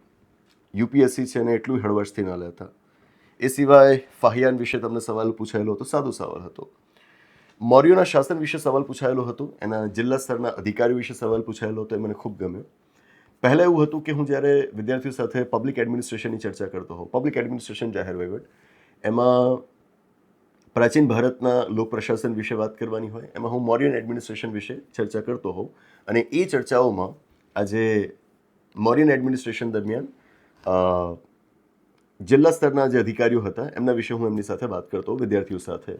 યુપીએસસી છે એને એટલું હળવશથી ના લેતા. એ સિવાય ફાહિયાન વિશે તમને સવાલ પૂછાયેલો હતો, સાદો સવાલ હતો. મૌર્યોના શાસન વિશે સવાલ પૂછાયેલો હતો. એના જિલ્લા સ્તરના અધિકારીઓ વિશે સવાલ પૂછાયેલો હતો, એ મને ખૂબ ગમ્યો. પહેલાં એવું હતું કે હું જ્યારે વિદ્યાર્થીઓ સાથે પબ્લિક એડમિનિસ્ટ્રેશનની ચર્ચા કરતો હોઉં, પબ્લિક એડમિનિસ્ટ્રેશન, જાહેર વહીવટ, એમાં પ્રાચીન ભારતના લોક પ્રશાસન વિશે વાત કરવાની હોય, એમાં હું મૌર્યન એડમિનિસ્ટ્રેશન વિશે ચર્ચા કરતો હોઉં. અને એ ચર્ચાઓમાં આજે મૌર્યન એડમિનિસ્ટ્રેશન દરમિયાન જિલ્લા સ્તરના જે અધિકારીઓ હતા એમના વિશે હું એમની સાથે વાત કરતો વિદ્યાર્થીઓ સાથે.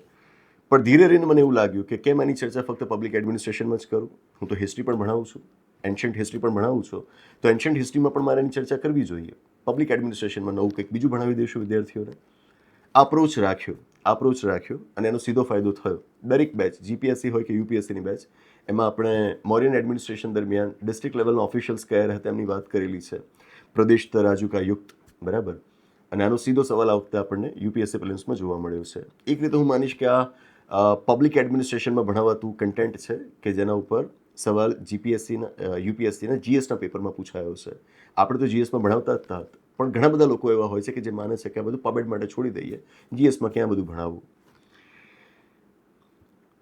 પણ ધીરે ધીરે મને એવું લાગ્યું કે કેમ આની ચર્ચા ફક્ત પબ્લિક એડમિનિસ્ટ્રેશનમાં જ કરું. હું તો હિસ્ટ્રી પણ ભણાવું છું, એન્શન્ટ હિસ્ટ્રી પણ ભણાવું છું, તો એન્શન્ટ હિસ્ટ્રીમાં પણ મારે એની ચર્ચા કરવી જોઈએ. પબ્લિક એડમિનિસ્ટ્રેશનમાં નવું કંઈક બીજું ભણાવી દઈશું વિદ્યાર્થીઓને. અપ્રોચ રાખ્યો અને એનો સીધો ફાયદો થયો. દરેક બેચ, જીપીએસસી હોય કે યુપીએસસીની બેચ, એમાં આપણે મૌર્યન એડમિનિસ્ટ્રેશન દરમિયાન ડિસ્ટ્રિક્ટ લેવલના ઓફિશિયલ્સ કયા હતા એમની વાત કરેલી છે. પ્રદેશ તરાજુ કા યુક્ત, બરાબર. અને આનો સીધો સવાલ આ વખતે આપણને યુપીએસસી પ્રિલિમ્સમાં જોવા મળ્યો છે. એક રીતે હું માનીશ કે આ પબ્લિક એડમિનિસ્ટ્રેશનમાં ભણાવાતું કન્ટેન્ટ છે કે જેના ઉપર સવાલ યુપીએસસીના જીએસના પેપરમાં પૂછાયો છે. આપણે તો જીએસમાં ભણાવતા જ હતા, પણ ઘણા બધા લોકો એવા હોય છે કે જે માને છે કે આ બધું પબેટ માટે છોડી દઈએ, જીએસમાં ક્યાં બધું ભણાવવું.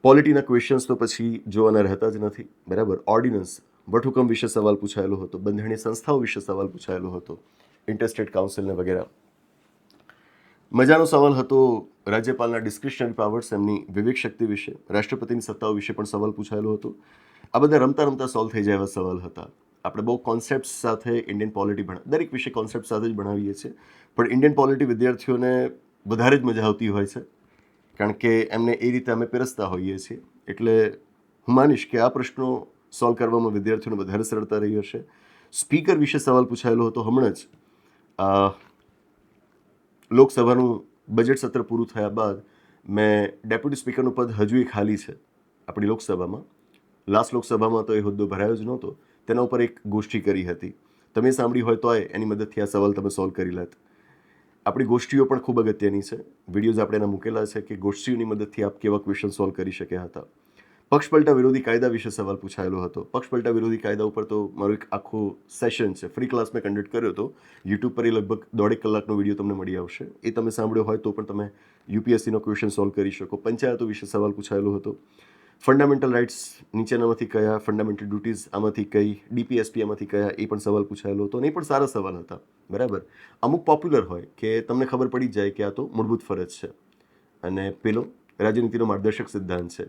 પોલિટીના ક્વેશ્ચન્સ તો પછી જોવાના રહેતા જ નથી, બરાબર. ઓર્ડિનન્સ, વટહુકમ વિશે સવાલ પૂછાયેલો હતો, બંધારણીય સંસ્થાઓ વિશે સવાલ પૂછાયેલો હતો, ઇન્ટરસ્ટેટ કાઉન્સિલને વગેરે. મજાનો સવાલ હતો રાજ્યપાલના ડિસ્ક્રિશનરી પાવર્સ, એમની વિવેક શક્તિ વિશે, રાષ્ટ્રપતિની સત્તાઓ વિશે પણ સવાલ પૂછાયેલો હતો. આ બધા રમતા રમતા સોલ્વ થઈ જાય એવા સવાલ હતા. આપણે બહુ કોન્સેપ્ટ સાથે ઇન્ડિયન પોલિટી દરેક વિષય કોન્સેપ્ટ સાથે જ ભણાવીએ છીએ, પણ ઇન્ડિયન પોલિટી વિદ્યાર્થીઓને વધારે જ મજા આવતી હોય છે, કારણ કે એમને એ રીતે અમે પીરસતા હોઈએ છીએ. એટલે હું માનીશ કે આ પ્રશ્નો સોલ્વ કરવામાં વિદ્યાર્થીઓને વધારે સરળતા રહી હશે. સ્પીકર વિશે સવાલ પૂછાયેલો હતો હમણાં જ. લોકસભાનું બજેટ સત્ર પૂરું થયા બાદ મેં ડેપ્યુટી સ્પીકરનું પદ હજુ એ ખાલી છે આપણી લોકસભામાં. લાસ્ટ લોકસભામાં તો એ હોદ્દો ભરાયો જ નહોતો. તેના ઉપર એક ગોષ્ઠી કરી હતી. તમે સાંભળી હોય તોય એની મદદથી આ સવાલ તમે સોલ્વ કરી લેત. આપણી ગોષ્ઠીઓ પણ ખૂબ અગત્યની છે. વિડીયોઝ આપણે એના મૂકેલા છે કે ગોષ્ઠીઓની મદદથી આપ કેવા ક્વેશ્ચન સોલ્વ કરી શક્યા હતા. પક્ષપલટા વિરોધી કાયદા વિશે સવાલ પૂછાયેલો હતો. પક્ષપલટા વિરોધી કાયદા ઉપર તો મારો એક આખો સેશન છે, ફ્રી ક્લાસ મેં કન્ડક્ટ કર્યો હતો. યુટ્યુબ પર એ લગભગ 1.5 કલાકનો વિડીયો તમને મળી આવશે. એ તમે સાંભળ્યો હોય તો પણ તમે યુપીએસસીનો ક્વેશ્ચન સોલ્વ કરી શકો. પંચાયતો વિશે સવાલ પૂછાયેલો હતો. ફંડામેન્ટલ રાઇટ્સ નીચેનામાંથી કયા, ફંડામેન્ટલ ડ્યુટીઝ આમાંથી કઈ, ડીપીએસપી આમાંથી કયા, એ પણ સવાલ પૂછાયેલો હતો. અને એ પણ સારા સવાલ હતા, બરાબર. અમુક પોપ્યુલર હોય કે તમને ખબર પડી જાય કે આ તો મૂળભૂત ફરજ છે અને પેલો રાજ્યનીતિનો માર્ગદર્શક સિદ્ધાંત છે.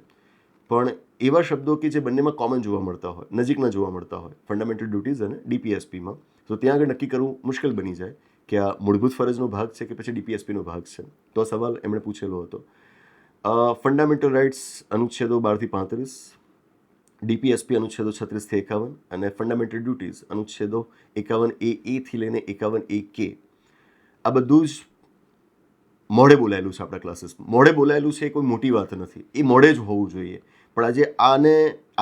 પણ એવા શબ્દો કે જે બંનેમાં કોમન જોવા મળતા હોય, નજીકના જોવા મળતા હોય, ફંડામેન્ટલ ડ્યુટીઝ અને ડીપીએસપીમાં, તો ત્યાં આગળ નક્કી કરવું મુશ્કેલ બની જાય કે આ મૂળભૂત ફરજનો ભાગ છે કે પછી ડીપીએસપીનો ભાગ છે. તો આ સવાલ એમણે પૂછેલો હતો. ફંડામેન્ટલ રાઇટ્સ અનુચ્છેદો 12 થી 35, ડીપીએસપી અનુચ્છેદો 36 થી 51 અને ફંડામેન્ટલ ડ્યુટીઝ અનુચ્છેદો 51A થી લઈને 51A આ બધું જ મોઢે બોલાયેલું છે આપણા ક્લાસીસમાં. મોઢે બોલાયેલું છે એ કોઈ મોટી વાત નથી, એ મોઢે જ હોવું જોઈએ. પણ આજે આને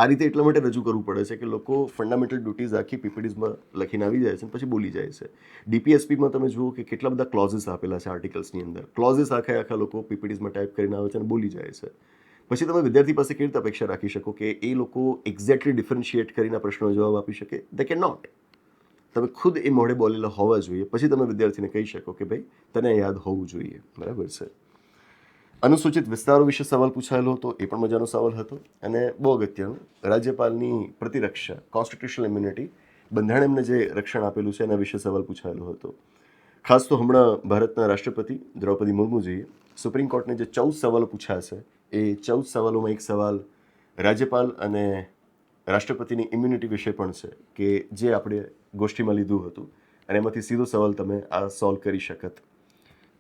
આ રીતે એટલા માટે રજૂ કરવું પડે છે કે લોકો ફંડામેન્ટલ ડ્યુટીઝ આખી પીપીટીઝમાં લખીને આવી જાય છે અને પછી બોલી જાય છે. ડીપીએસપીમાં તમે જુઓ કે કેટલા બધા ક્લોઝિસ આપેલા છે આર્ટિકલ્સની અંદર. ક્લોઝિસ આખા લોકો પીપીટીઝમાં ટાઈપ કરીને આવે છે અને બોલી જાય છે. પછી તમે વિદ્યાર્થી પાસે કેવી રીતે અપેક્ષા રાખી શકો કે એ લોકો એક્ઝેક્ટલી ડિફરન્શિએટ કરીને પ્રશ્નનો જવાબ આપી શકે? They can not. તમે ખુદ એ મોઢે બોલેલા હોવા જોઈએ, પછી તમે વિદ્યાર્થીને કહી શકો કે ભાઈ તને યાદ હોવું જોઈએ, બરાબર છે. અનુસૂચિત વિસ્તારો વિશે સવાલ પૂછાયેલો હતો, એ પણ મજાનો સવાલ હતો. અને બહુ અગત્યનું, રાજ્યપાલની પ્રતિરક્ષા, કોન્સ્ટિટ્યુશનલ ઇમ્યુનિટી, બંધારણ એમને જે રક્ષણ આપેલું છે એના વિશે સવાલ પૂછાયેલો હતો. ખાસ તો હમણાં ભારતના રાષ્ટ્રપતિ દ્રૌપદી મુર્મુજીએ સુપ્રીમ કોર્ટને જે 14 સવાલો પૂછ્યા છે, એ 14 સવાલોમાં એક સવાલ રાજ્યપાલ અને રાષ્ટ્રપતિની ઇમ્યુનિટી વિશે પણ છે કે જે આપણે ગોષ્ઠીમાં લીધું હતું અને એમાંથી સીધો સવાલ તમે આ સોલ્વ કરી શકત.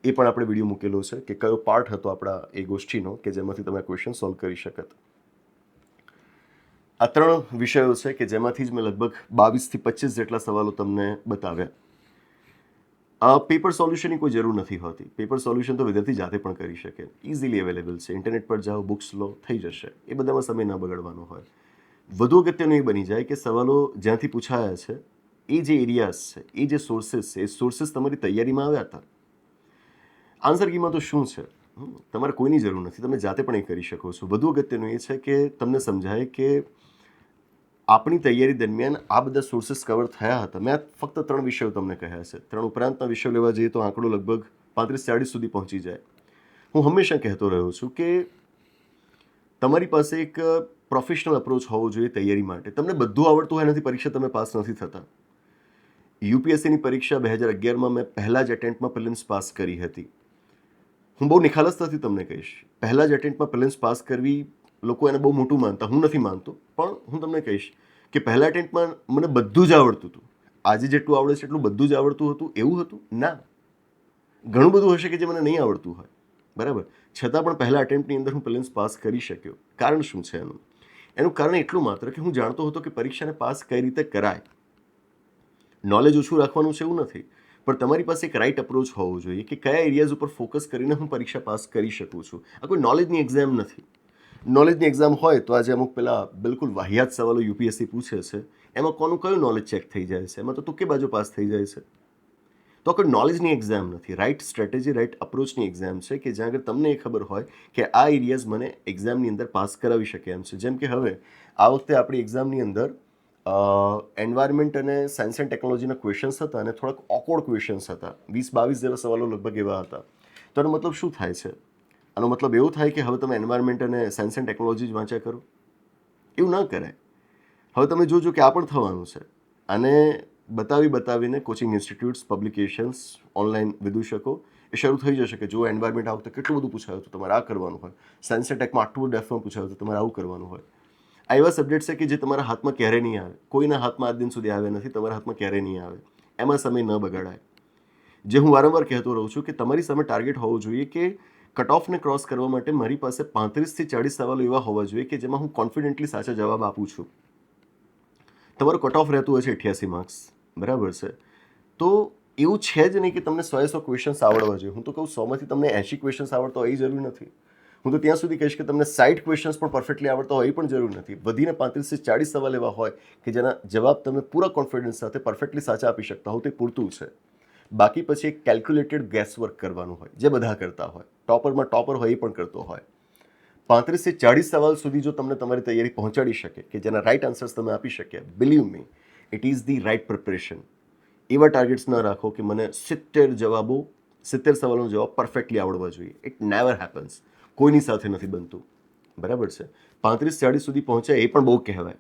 એ પણ આપણે વિડીયો મૂકેલો છે કે કયો પાર્ટ હતો આપણા એ ગોષ્ઠીનો કે જેમાંથી તમે ક્વેશ્ચન સોલ્વ કરી શકત. આ 3 વિષયો છે કે જેમાંથી જ મેં લગભગ 22 થી 25 જેટલા સવાલો તમને બતાવ્યા. પેપર સોલ્યુશનની કોઈ જરૂર નથી હોતી. પેપર સોલ્યુશન તો વિદ્યાર્થી જાતે પણ કરી શકે, ઇઝીલી અવેલેબલ છે. ઇન્ટરનેટ પર જાઓ, બુક્સ લો, થઈ જશે. એ બધામાં સમય ન બગાડવાનો હોય. વધુ અગત્યનું એ બની જાય કે સવાલો જ્યાંથી પૂછાયા છે એ જે એરિયાઝ છે, એ જે સોર્સિસ છે, એ સોર્સિસ તમારી તૈયારીમાં આવ્યા હતા. આન્સર કીમાં તો શું છે, તમારે કોઈની જરૂર નથી, તમે જાતે પણ એ કરી શકો છો. વધુ અગત્યનું એ છે કે તમને સમજાય કે આપણી તૈયારી દરમિયાન આ બધા સોર્સિસ કવર થયા હતા. મેં ફક્ત 3 વિષયો તમને કહ્યા છે. 3 ઉપરાંતના વિષયો લેવા જઈએ તો આંકડો લગભગ 35-40 સુધી પહોંચી જાય. હું હંમેશા કહેતો રહ્યો છું કે તમારી પાસે એક પ્રોફેશનલ અપ્રોચ હોવો જોઈએ તૈયારી માટે. તમને બધું આવડતું હોય એનાથી પરીક્ષા તમે પાસ નથી થતા. યુપીએસસીની પરીક્ષા 2011માં મેં પહેલા જ એટેમ્પ્ટમાં પ્રિલિમ્સ પાસ કરી હતી. હું બહુ નિખાલસતાથી તમને કહીશ, પહેલા જ એટેમ્પ્ટમાં પ્રિલિમ્સ પાસ કરવી લોકો એને બહુ મોટું માનતા, હું નથી માનતો, પણ હું તમને કહીશ કે પહેલા એટેમ્પ્ટમાં મને બધું જ આવડતું હતું. આજે જેટલું આવડે છે એટલું બધું જ આવડતું હતું એવું હતું? ના, ઘણું બધું હશે કે જે મને નહીં આવડતું હોય, બરાબર. છતાં પણ પહેલા એટેમ્પ્ટની અંદર હું પ્રિલિમ્સ પાસ કરી શક્યો. કારણ શું છે એનું? એનું કારણ એટલું માત્ર કે હું જાણતો હતો કે પરીક્ષાને પાસ કઈ રીતે કરાય. નોલેજ ઓછું રાખવાનું છે એવું નથી, પણ તમારી પાસે એક રાઈટ અપ્રોચ હોવો જોઈએ કે કયા એરિયાઝ ઉપર ફોકસ કરીને હું પરીક્ષા પાસ કરી શકું છું. આ કોઈ નોલેજની એક્ઝામ નથી. નોલેજની એક્ઝામ હોય તો આજે અમુક પેલા બિલકુલ વાહિયાત સવાલો યુપીએસસી પૂછે છે, એમાં કોનું કયું નોલેજ ચેક થઈ જાય છે? એમાં તો તુક્કેબાજો પાસ થઈ જાય છે. તો કોઈ નોલેજની એક્ઝામ નથી, રાઇટ સ્ટ્રેટેજી રાઇટ અપ્રોચની એક્ઝામ છે કે જ્યાં આગળ તમને એ ખબર હોય કે આ એરિયાઝ મને એક્ઝામની અંદર પાસ કરાવી શકે એમ છે. જેમ કે હવે આ વખતે આપણી એક્ઝામની અંદર એન્વાયરમેન્ટ અને સાયન્સ એન્ડ ટેકનોલોજીના ક્વેશ્ચન્સ હતા અને થોડાક ઓકવર્ડ ક્વેશ્ચન્સ હતા, 20-22 જેવા સવાલો લગભગ એવા હતા. તો આનો મતલબ શું થાય છે? આનો મતલબ એવો થાય કે હવે તમે એન્વાયરમેન્ટ અને સાયન્સ એન્ડ ટેકનોલોજી જ વાંચ્યા કરો? એવું ન કરાય. હવે તમે જોજો કે આ પણ થવાનું છે. અને બતાવીને કોચિંગ ઇન્સ્ટિટ્યૂટ્સ, પબ્લિકેશન્સ, ઓનલાઈન વિદૂષકો એ શરૂ થઈ જશે કે જો એન્વાયરમેન્ટ આ વખતે કેટલું બધું પૂછાયું હતું, તમારે આ કરવાનું હોય. સાયન્સ એન્ડ ટેકમાં આટલું બધું ડેફમાં પૂછાયું હતું, તમારે આવું કરવાનું હોય. આ એવા સબ્જેક્ટ છે કે જે તમારા હાથમાં ક્યારેય નહીં આવે, કોઈના હાથમાં આજ દિન સુધી આવ્યા નથી, તમારા હાથમાં ક્યારેય નહીં આવે. એમાં સમય ન બગાડાય. જે હું વારંવાર કહેતો રહું છું કે તમારી સામે ટાર્ગેટ હોવો જોઈએ કે કટ ઓફને ક્રોસ કરવા માટે મારી પાસે 35 થી 40 સવાલો એવા હોવા જોઈએ કે જેમાં હું કોન્ફિડન્ટલી સાચા જવાબ આપું છું. તમારો કટ ઓફ રહેતું હોય છે 88 માર્ક્સ, બરાબર છે? તો એવું છે જ નહીં કે તમને 100 ક્વેશ્ચન્સ આવડવા જોઈએ. હું તો કહું 100માંથી તમને 80 ક્વેશ્ચન્સ આવડતો હોય એ જરૂરી નથી. હું તો ત્યાં સુધી કહીશ કે તમને 60 ક્વેશ્ચન્સ પણ પરફેક્ટલી આવડતા હોય એ પણ જરૂર નથી. વધીને 35 થી 40 સવાલ એવા હોય કે જેના જવાબ તમે પૂરા કોન્ફિડન્સ સાથે પરફેક્ટલી સાચા આપી શકતા હો, તે પૂરતું છે. બાકી પછી એક કેલ્ક્યુલેટેડ ગેસવર્ક કરવાનું હોય, જે બધા કરતા હોય. ટોપરમાં ટોપર હોય એ પણ કરતો હોય. 35 થી 40 સવાલ સુધી જો તમને તમારી તૈયારી પહોંચાડી શકે કે જેના રાઇટ આન્સર્સ તમે આપી શક્યા, believe me, it is the right preparation. એવા ટાર્ગેટ્સ ન રાખો કે મને 70 સવાલોનો જવાબ પરફેક્ટલી આવડવા જોઈએ. It never happens. કોઈની સાથે નથી બનતું, બરાબર છે? 35-40 સુધી પહોંચ્યા એ પણ બહુ કહેવાય.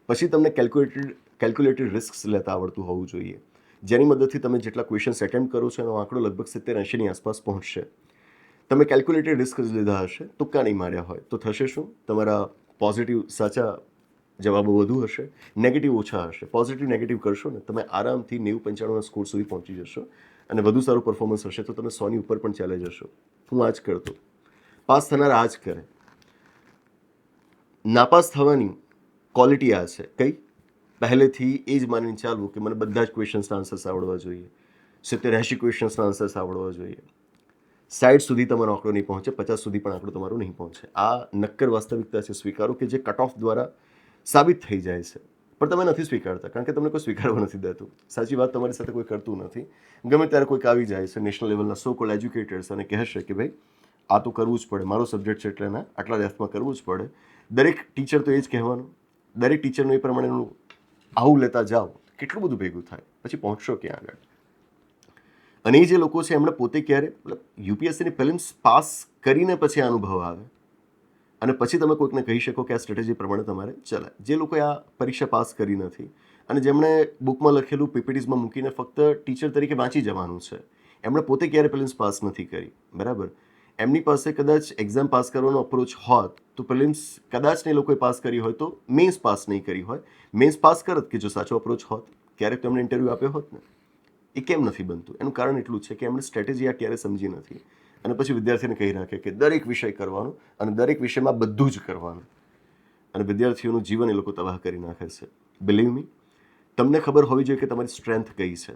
પછી તમને કેલ્ક્યુલેટેડ રિસ્ક લેતા આવડતું હોવું જોઈએ, જેની મદદથી તમે જેટલા ક્વેશ્ચન્સ એટેમ્પ્ટ કરો છો એનો આંકડો લગભગ 70-80ની આસપાસ પહોંચશે. તમે કેલ્ક્યુલેટેડ રિસ્ક જ લીધા હશે, તુક્કા નહીં માર્યા હોય, તો થશે શું? તમારા પોઝિટિવ સાચા જવાબો વધુ હશે, નેગેટિવ ઓછા હશે. પોઝિટિવ નેગેટિવ કરશો ને તમે આરામથી 90-95ના સ્કોર સુધી પહોંચી જશો અને વધુ સારું પરફોર્મન્સ હશે તો તમે 100ની ઉપર પણ ચાલી જશો. હું આ જ કરતો. પાસ થનાર આ જ કરે. નાપાસ થવાની ક્વોલિટી આ છે. કઈ? પહેલેથી એ જ માનીને ચાલવું કે મને બધા જ ક્વેશ્ચન્સના આન્સર્સ આવડવા જોઈએ, 70-80 ક્વેશ્ચન્સના આન્સર્સ આવડવા જોઈએ. 60 સુધી તમારો આંકડો નહીં પહોંચે, 50 સુધી પણ આંકડો તમારો નહીં પહોંચે. આ નક્કર વાસ્તવિકતા છે, સ્વીકારો, કે જે કટ ઓફ દ્વારા સાબિત થઈ જાય છે. પણ તમે નથી સ્વીકારતા કારણ કે તમને કોઈ સ્વીકારવા નથી દેતું. સાચી વાત તમારી સાથે કોઈ કરતું નથી. ગમે ત્યારે કોઈક આવી જાય છે નેશનલ લેવલના સો કોલ્ડ એજ્યુકેટર્સ અને કહેશે કે ભાઈ આ તો કરવું જ પડે, મારો સબ્જેક્ટ છે એટલે એના આટલા ડેપ્થમાં કરવું જ પડે. દરેક ટીચર તો એ જ કહેવાનું, દરેક ટીચરનું એ પ્રમાણેનું આવું લેતા જાઓ, કેટલું બધું ભેગું થાય, પછી પહોંચશો ક્યાં આગળ? અને એ જે લોકો છે એમણે પોતે ક્યારે યુપીએસસીની પ્રિલિમ્સ પાસ કરીને પછી આ અનુભવ આવે અને પછી તમે કોઈકને કહી શકો કે આ સ્ટ્રેટેજી પ્રમાણે તમારે ચલાય. જે લોકોએ આ પરીક્ષા પાસ કરી નથી અને જેમણે બુકમાં લખેલું પીપીટીઝમાં મૂકીને ફક્ત ટીચર તરીકે વાંચી જવાનું છે, એમણે પોતે ક્યારે પ્રિલિમ્સ પાસ નથી કરી, બરાબર? એમની પાસે કદાચ એક્ઝામ પાસ કરવાનો અપ્રોચ હોત તો પ્રિલિમ્સ કદાચ ને લોકોએ પાસ કરી હોય તો મેન્સ પાસ નહીં કરી હોય. મેન્સ પાસ કરત કે જો સાચો અપ્રોચ હોત, ક્યારેક તો એમણે ઇન્ટરવ્યૂ આપ્યો હોત ને. એ કેમ નથી બનતું? એનું કારણ એટલું છે કે એમણે સ્ટ્રેટેજી આ ક્યારે સમજી નથી અને પછી વિદ્યાર્થીને કહી રાખે કે દરેક વિષય કરવાનો અને દરેક વિષયમાં બધું જ કરવાનું અને વિદ્યાર્થીઓનું જીવન એ લોકો તબાહ કરી નાખે છે. બિલીવ મી, તમને ખબર હોવી જોઈએ કે તમારી સ્ટ્રેન્થ કઈ છે.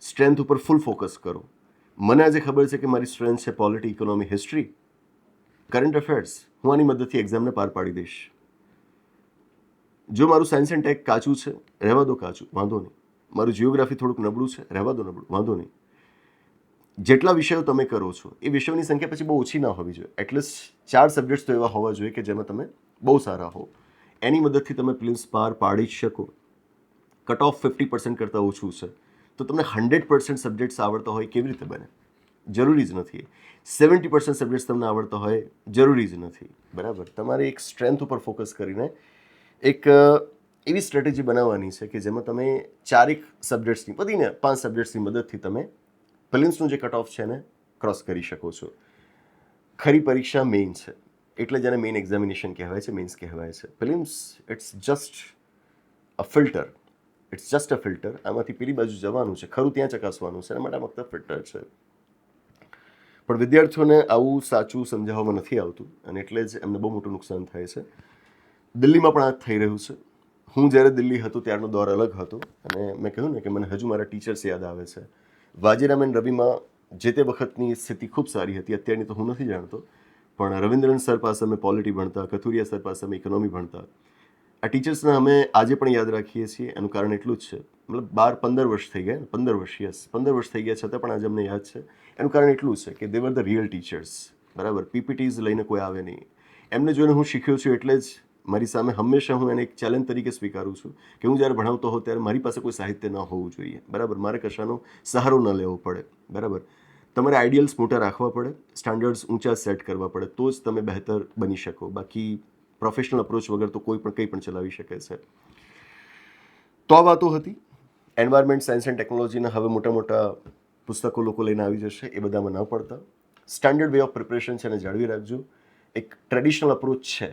સ્ટ્રેન્થ ઉપર ફૂલ ફોકસ કરો. મને આજે ખબર છે કે મારી સ્ટ્રેન્થ છે polity, economy, history, current affairs. હું આની મદદથી એક્ઝામને પાર પાડી દઈશ. જો મારું સાયન્સ એન્ડ ટેક કાચું છે, રહેવા દો કાચું, વાંધો નહીં. મારું જિયોગ્રાફી થોડુંક નબળું છે, રહેવા દો નબળું, વાંધો નહીં. જેટલા વિષયો તમે કરો છો એ વિષયોની સંખ્યા પછી બહુ ઓછી ના હોવી જોઈએ. એટલીસ્ટ 4 સબ્જેક્ટ્સ તો એવા હોવા જોઈએ કે જેમાં તમે બહુ સારા હો. એની મદદથી તમે પ્રિલિમ્સ પાર પાડી જ શકો. કટ ઓફ 50% કરતાં ઓછું છે તો તમને 100% સબ્જેક્ટ્સ આવડતા હોય કેવી રીતે બને? જરૂરી જ નથી. 70% સબ્જેક્ટ્સ તમને આવડતા હોય જરૂરી જ નથી, બરાબર? તમારે એક સ્ટ્રેન્થ ઉપર ફોકસ કરીને એક એવી સ્ટ્રેટેજી બનાવવાની છે કે જેમાં તમે 4 સબ્જેક્ટ્સની વધીને 5 સબ્જેક્ટ્સની મદદથી તમે પ્રિલિમ્સનું જે કટ ઓફ છે એને ક્રોસ કરી શકો છો. ખરી પરીક્ષા મેઇન છે એટલે જેને મેઇન એક્ઝામિનેશન કહેવાય છે, મેઇન્સ કહેવાય છે. Prelims it's just a filter, it's just a filter. આમાંથી પેલી બાજુ જવાનું છે, ખરું ત્યાં ચકાસવાનું છે, એના માટે ફક્ત ફિલ્ટર છે. પણ વિદ્યાર્થીઓને આવું સાચું સમજાવવામાં નથી આવતું અને એટલે જ એમને બહુ મોટું નુકસાન થાય છે. દિલ્હીમાં પણ આ થઈ રહ્યું છે. હું જ્યારે દિલ્હી હતો ત્યારનો દોર અલગ હતો અને મેં કહ્યું ને કે મને હજુ મારા ટીચર્સ યાદ આવે છે. વાજીરામ એન્ડ રવિમાં જે તે વખતની સ્થિતિ ખૂબ સારી હતી, અત્યારની તો હું નથી જાણતો, પણ રવિન્દ્રન સર પાસે અમે પોલિટી ભણતા, કથુરિયા સર પાસે અમે ઇકોનોમી ભણતા. આ ટીચર્સને અમે આજે પણ યાદ રાખીએ છીએ. એનું કારણ એટલું જ છે, મતલબ 12-15 વર્ષ થઈ ગયા, 15 વર્ષ, યસ 15 વર્ષ થઈ ગયા છતાં પણ આજે અમને યાદ છે. એનું કારણ એટલું છે કે દે વર ધ રિયલ ટીચર્સ. બરાબર, પીપીટીઝ લઈને કોઈ આવે નહીં. એમને જોઈને હું શીખ્યો છું, એટલે જ મારી સામે હંમેશા હું એને એક ચેલેન્જ તરીકે સ્વીકારું છું કે હું જ્યારે ભણાવતો હોઉં ત્યારે મારી પાસે કોઈ સાહિત્ય ન હોવું જોઈએ. બરાબર, મારે કશાનો સહારો ન લેવો પડે. બરાબર, તમારે આઈડિયલ્સ મોટા રાખવા પડે, સ્ટાન્ડર્ડ્સ ઊંચા સેટ કરવા પડે, તો જ તમે બહેતર બની શકો. બાકી પ્રોફેશનલ અપ્રોચ વગર તો કોઈ પણ કંઈ પણ ચલાવી શકે છે. તો આ વાતો હતી. એન્વાયરમેન્ટ સાયન્સ એન્ડ ટેકનોલોજીના હવે મોટા મોટા પુસ્તકો લોકો લઈને આવી જશે, એ બધામાં ન પડતા. સ્ટાન્ડર્ડ વે ઓફ પ્રિપરેશન છે એને જાળવી રાખજો. એક ટ્રેડિશનલ અપ્રોચ છે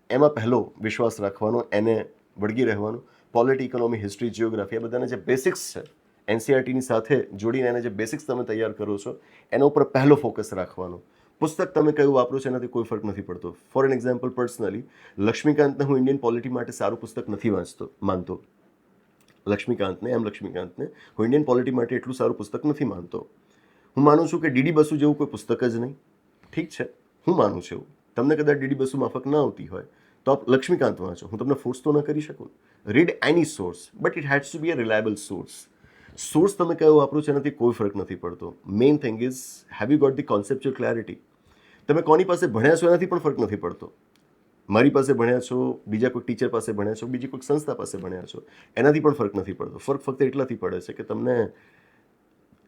એમાં પહેલો વિશ્વાસ રાખવાનો, એને વળગી રહેવાનું. પોલિટી, ઇકોનોમી, હિસ્ટ્રી, જિયોગ્રાફી, આ બધાના જે બેસિક્સ છે એનસીઆરટીની સાથે જોડીને એને જે બેસિક્સ તમે તૈયાર કરો છો એના ઉપર પહેલો ફોકસ રાખવાનો. પુસ્તક તમે કયું વાપરો છો એનાથી કોઈ ફરક નથી પડતો. ફોર એન એક્ઝામ્પલ, પર્સનલી લક્ષ્મીકાંતને હું ઇન્ડિયન પોલિટી માટે સારું પુસ્તક નથી માનતો. લક્ષ્મીકાંતને હું ઇન્ડિયન પોલિટી માટે એટલું સારું પુસ્તક નથી માનતો. હું માનું છું કે ડીડી બસુ જેવું કોઈ પુસ્તક જ નહીં. ઠીક છે, હું માનું છું એવું. તમને કદાચ ડીડી બસુ માફક ન આવતી હોય તો આપ લક્ષ્મીકાંત વાંચો, હું તમને ફોર્સ તો ન કરી શકું. Read any source, but it has to be a reliable source. Source તમે કયો વાપરો છો એનાથી કોઈ ફરક નથી પડતો. Main thing is, have you got the conceptual clarity. તમે કોની પાસે ભણ્યા છો એનાથી પણ ફરક નથી પડતો. મારી પાસે ભણ્યા છો, બીજા કોઈ ટીચર પાસે ભણ્યા છો, બીજી કોઈ સંસ્થા પાસે ભણ્યા છો, એનાથી પણ ફરક નથી પડતો. ફરક ફક્ત એટલાથી પડે છે કે તમને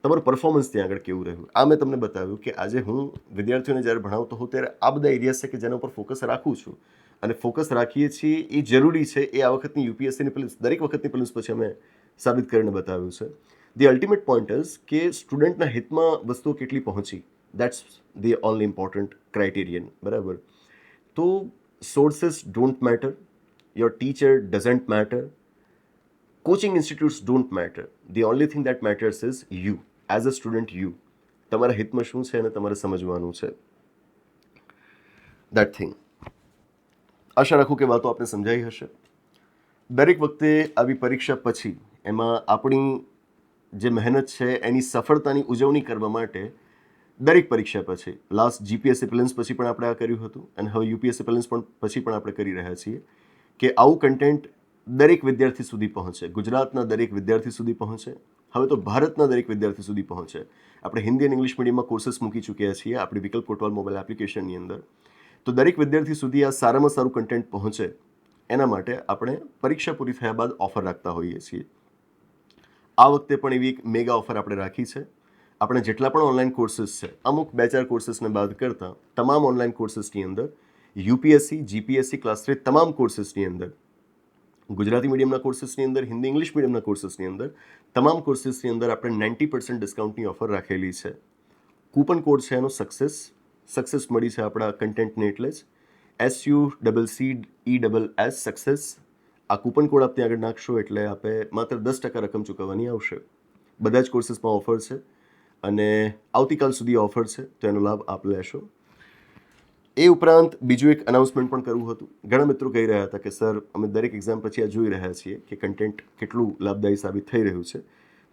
તમારું પરફોર્મન્સ ત્યાં આગળ કેવું રહ્યું. આ મેં તમને બતાવ્યું કે આજે હું વિદ્યાર્થીઓને જ્યારે ભણાવતો હોઉં ત્યારે આ બધા એરિયાઝ છે કે જેના ઉપર ફોકસ રાખું છું. અને ફોકસ રાખીએ છીએ એ જરૂરી છે. એ આ વખતની યુપીએસસીની પ્રિલિમ્સ, દરેક વખતની પ્રિલિમ્સ પછી અમે સાબિત કરીને બતાવ્યું છે. ધી અલ્ટિમેટ પોઈન્ટ ઇઝ કે સ્ટુડન્ટના હિતમાં વસ્તુઓ કેટલી પહોંચી, that's the only important criterion. બરાબર, તો sources don't matter, your teacher doesn't matter, coaching institutes don't matter. The only thing that matters is you as a student. You, તમારા હિતમાં શું છે અને તમારે સમજવાનું છે. That thing. આશા રાખું કે વાતો આપને સમજાઈ હશે. દરેક વખતે આવી પરીક્ષા પછી એમાં આપણી જે મહેનત છે એની સફળતાની ઉજવણી કરવા માટે દરેક પરીક્ષા પછી, લાસ્ટ જીપીએસસી પ્રિલિમ્સ પછી પણ આપણે આ કર્યું હતું અને હવે યુપીએસસી પ્રિલિમ્સ પછી પણ આપણે કરી રહ્યા છીએ કે આવું કન્ટેન્ટ દરેક વિદ્યાર્થી સુધી પહોંચે. ગુજરાતના દરેક વિદ્યાર્થી સુધી પહોંચે. હવે તો ભારતના દરેક વિદ્યાર્થી સુધી પહોંચે. આપણે હિન્દી અને ઇંગ્લિશ મીડિયમમાં કોર્सेस મૂકી ચૂક્યા છીએ આપણી વિકલ્પ કોટવાલ મોબાઈલ એપ્લિકેશનની અંદર. તો દરેક વિદ્યાર્થી સુધી આ સારામાં સારું કન્ટેન્ટ પહોંચે એના માટે આપણે પરીક્ષા પૂરી થયા બાદ ઓફર રાખતા હોઈએ છીએ. આ વખતે પણ એવી એક મેગા ઓફર આપણે રાખી છે. આપણે જેટલા પણ ઓનલાઈન કોર્सेस છે, અમુક 2-4 કોર્सेसને બાદ કરતાં તમામ ઓનલાઈન કોર્सेसની અંદર યુપીએસસી, જીપીએસસી, ક્લાસ 3 તમામ કોર્सेसની અંદર, ગુજરાતી મીડિયમના કોર્सेसની અંદર, હિન્દી ઇંગ્લિશ મીડિયમના કોર્सेसની અંદર, તમામ કોર્सेसની અંદર આપણે 90% ડિસ્કાઉન્ટની ઓફર રાખેલી છે. કૂપન કોડ છે એનો સક્સેસ મળી છે આપણા કન્ટેન્ટને, એટલે જ SUCCESS સક્સેસ. આ કૂપન કોડ આપ ત્યાં આગળ નાખશો એટલે આપે માત્ર 10% રકમ ચૂકવવાની આવશે. બધા જ કોર્सेसમાં ઓફર છે અને આવતીકાલ સુધી ઓફર છે, તો એનો લાભ આપ લેશો. એ ઉપરાંત બીજું એક અનાઉન્સમેન્ટ પણ કરવું હતું. ઘણા મિત્રો કહી રહ્યા હતા કે સર, અમે દરેક એક્ઝામ પછી આ જોઈ રહ્યા છીએ કે કન્ટેન્ટ કેટલું લાભદાયી સાબિત થઈ રહ્યું છે,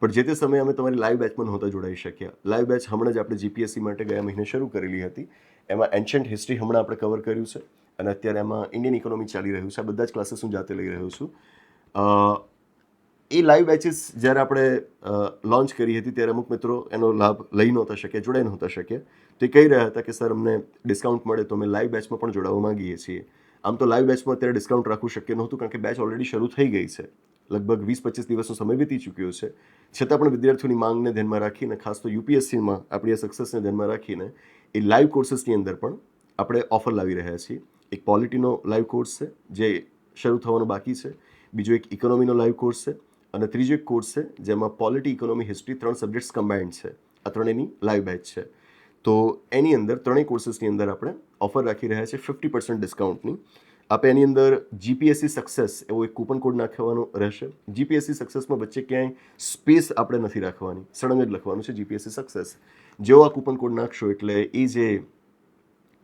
પણ જે તે સમયે અમે તમારી લાઈવ બેચમાં નહોતા જોડાઈ શક્યા. લાઈવ બેચ હમણાં જ આપણે જીપીએસસી માટે ગયા મહિને શરૂ કરેલી હતી. એમાં એન્શન્ટ હિસ્ટ્રી હમણાં આપણે કવર કર્યું છે અને અત્યારે એમાં ઇન્ડિયન ઇકોનોમી ચાલી રહ્યું છે. આ બધા જ ક્લાસીસ હું જાતે લઈ રહ્યો છું. એ લાઈવ બેચીસ જ્યારે આપણે લોન્ચ કરી હતી ત્યારે અમુક મિત્રો એનો લાભ લઈ નહોતા શક્યા, જોડાઈ નહોતા શક્યા. તો એ કહી રહ્યા હતા કે સર, અમને ડિસ્કાઉન્ટ મળે તો અમે લાઈવ બેચમાં પણ જોડાવા માંગીએ છીએ. આમ તો લાઈવ બેચમાં અત્યારે ડિસ્કાઉન્ટ રાખવું શક્ય નહોતું કારણ કે બેચ ઓલરેડી શરૂ થઈ ગઈ છે. લગભગ 20-25 દિવસનો સમય વીતી ચૂક્યો છે. છતાં પણ વિદ્યાર્થીઓની માંગને ધ્યાનમાં રાખીને, ખાસ તો યુપીએસસીમાં આપણી આ સક્સેસને ધ્યાનમાં રાખીને એ લાઈવ કોર્सेसની અંદર પણ આપણે ઓફર લાવી રહ્યા છીએ. એક પોલિટીનો લાઈવ કોર્સ છે જે શરૂ થવાનો બાકી છે, બીજો એક ઇકોનોમીનો લાઈવ કોર્સ છે અને ત્રીજો એક કોર્સ છે જેમાં polity, economy, history 3 subjects combined છે. આ ત્રણેયની લાઈવ બેચ છે. તો એની અંદર ત્રણેય કોર્सेसની અંદર આપણે ઓફર રાખી રહ્યા છીએ 50% ડિસ્કાઉન્ટની. આપણે એની અંદર જીપીએસસી સક્સેસ એવો એક કૂપન કોડ નાખવાનો રહેશે. જીપીએસસી સક્સેસમાં વચ્ચે ક્યાંય સ્પેસ આપણે નથી રાખવાની, સળંગ જ લખવાનું છે જીપીએસસી સક્સેસ. જેવો આ કૂપન કોડ નાખશો એટલે એ જે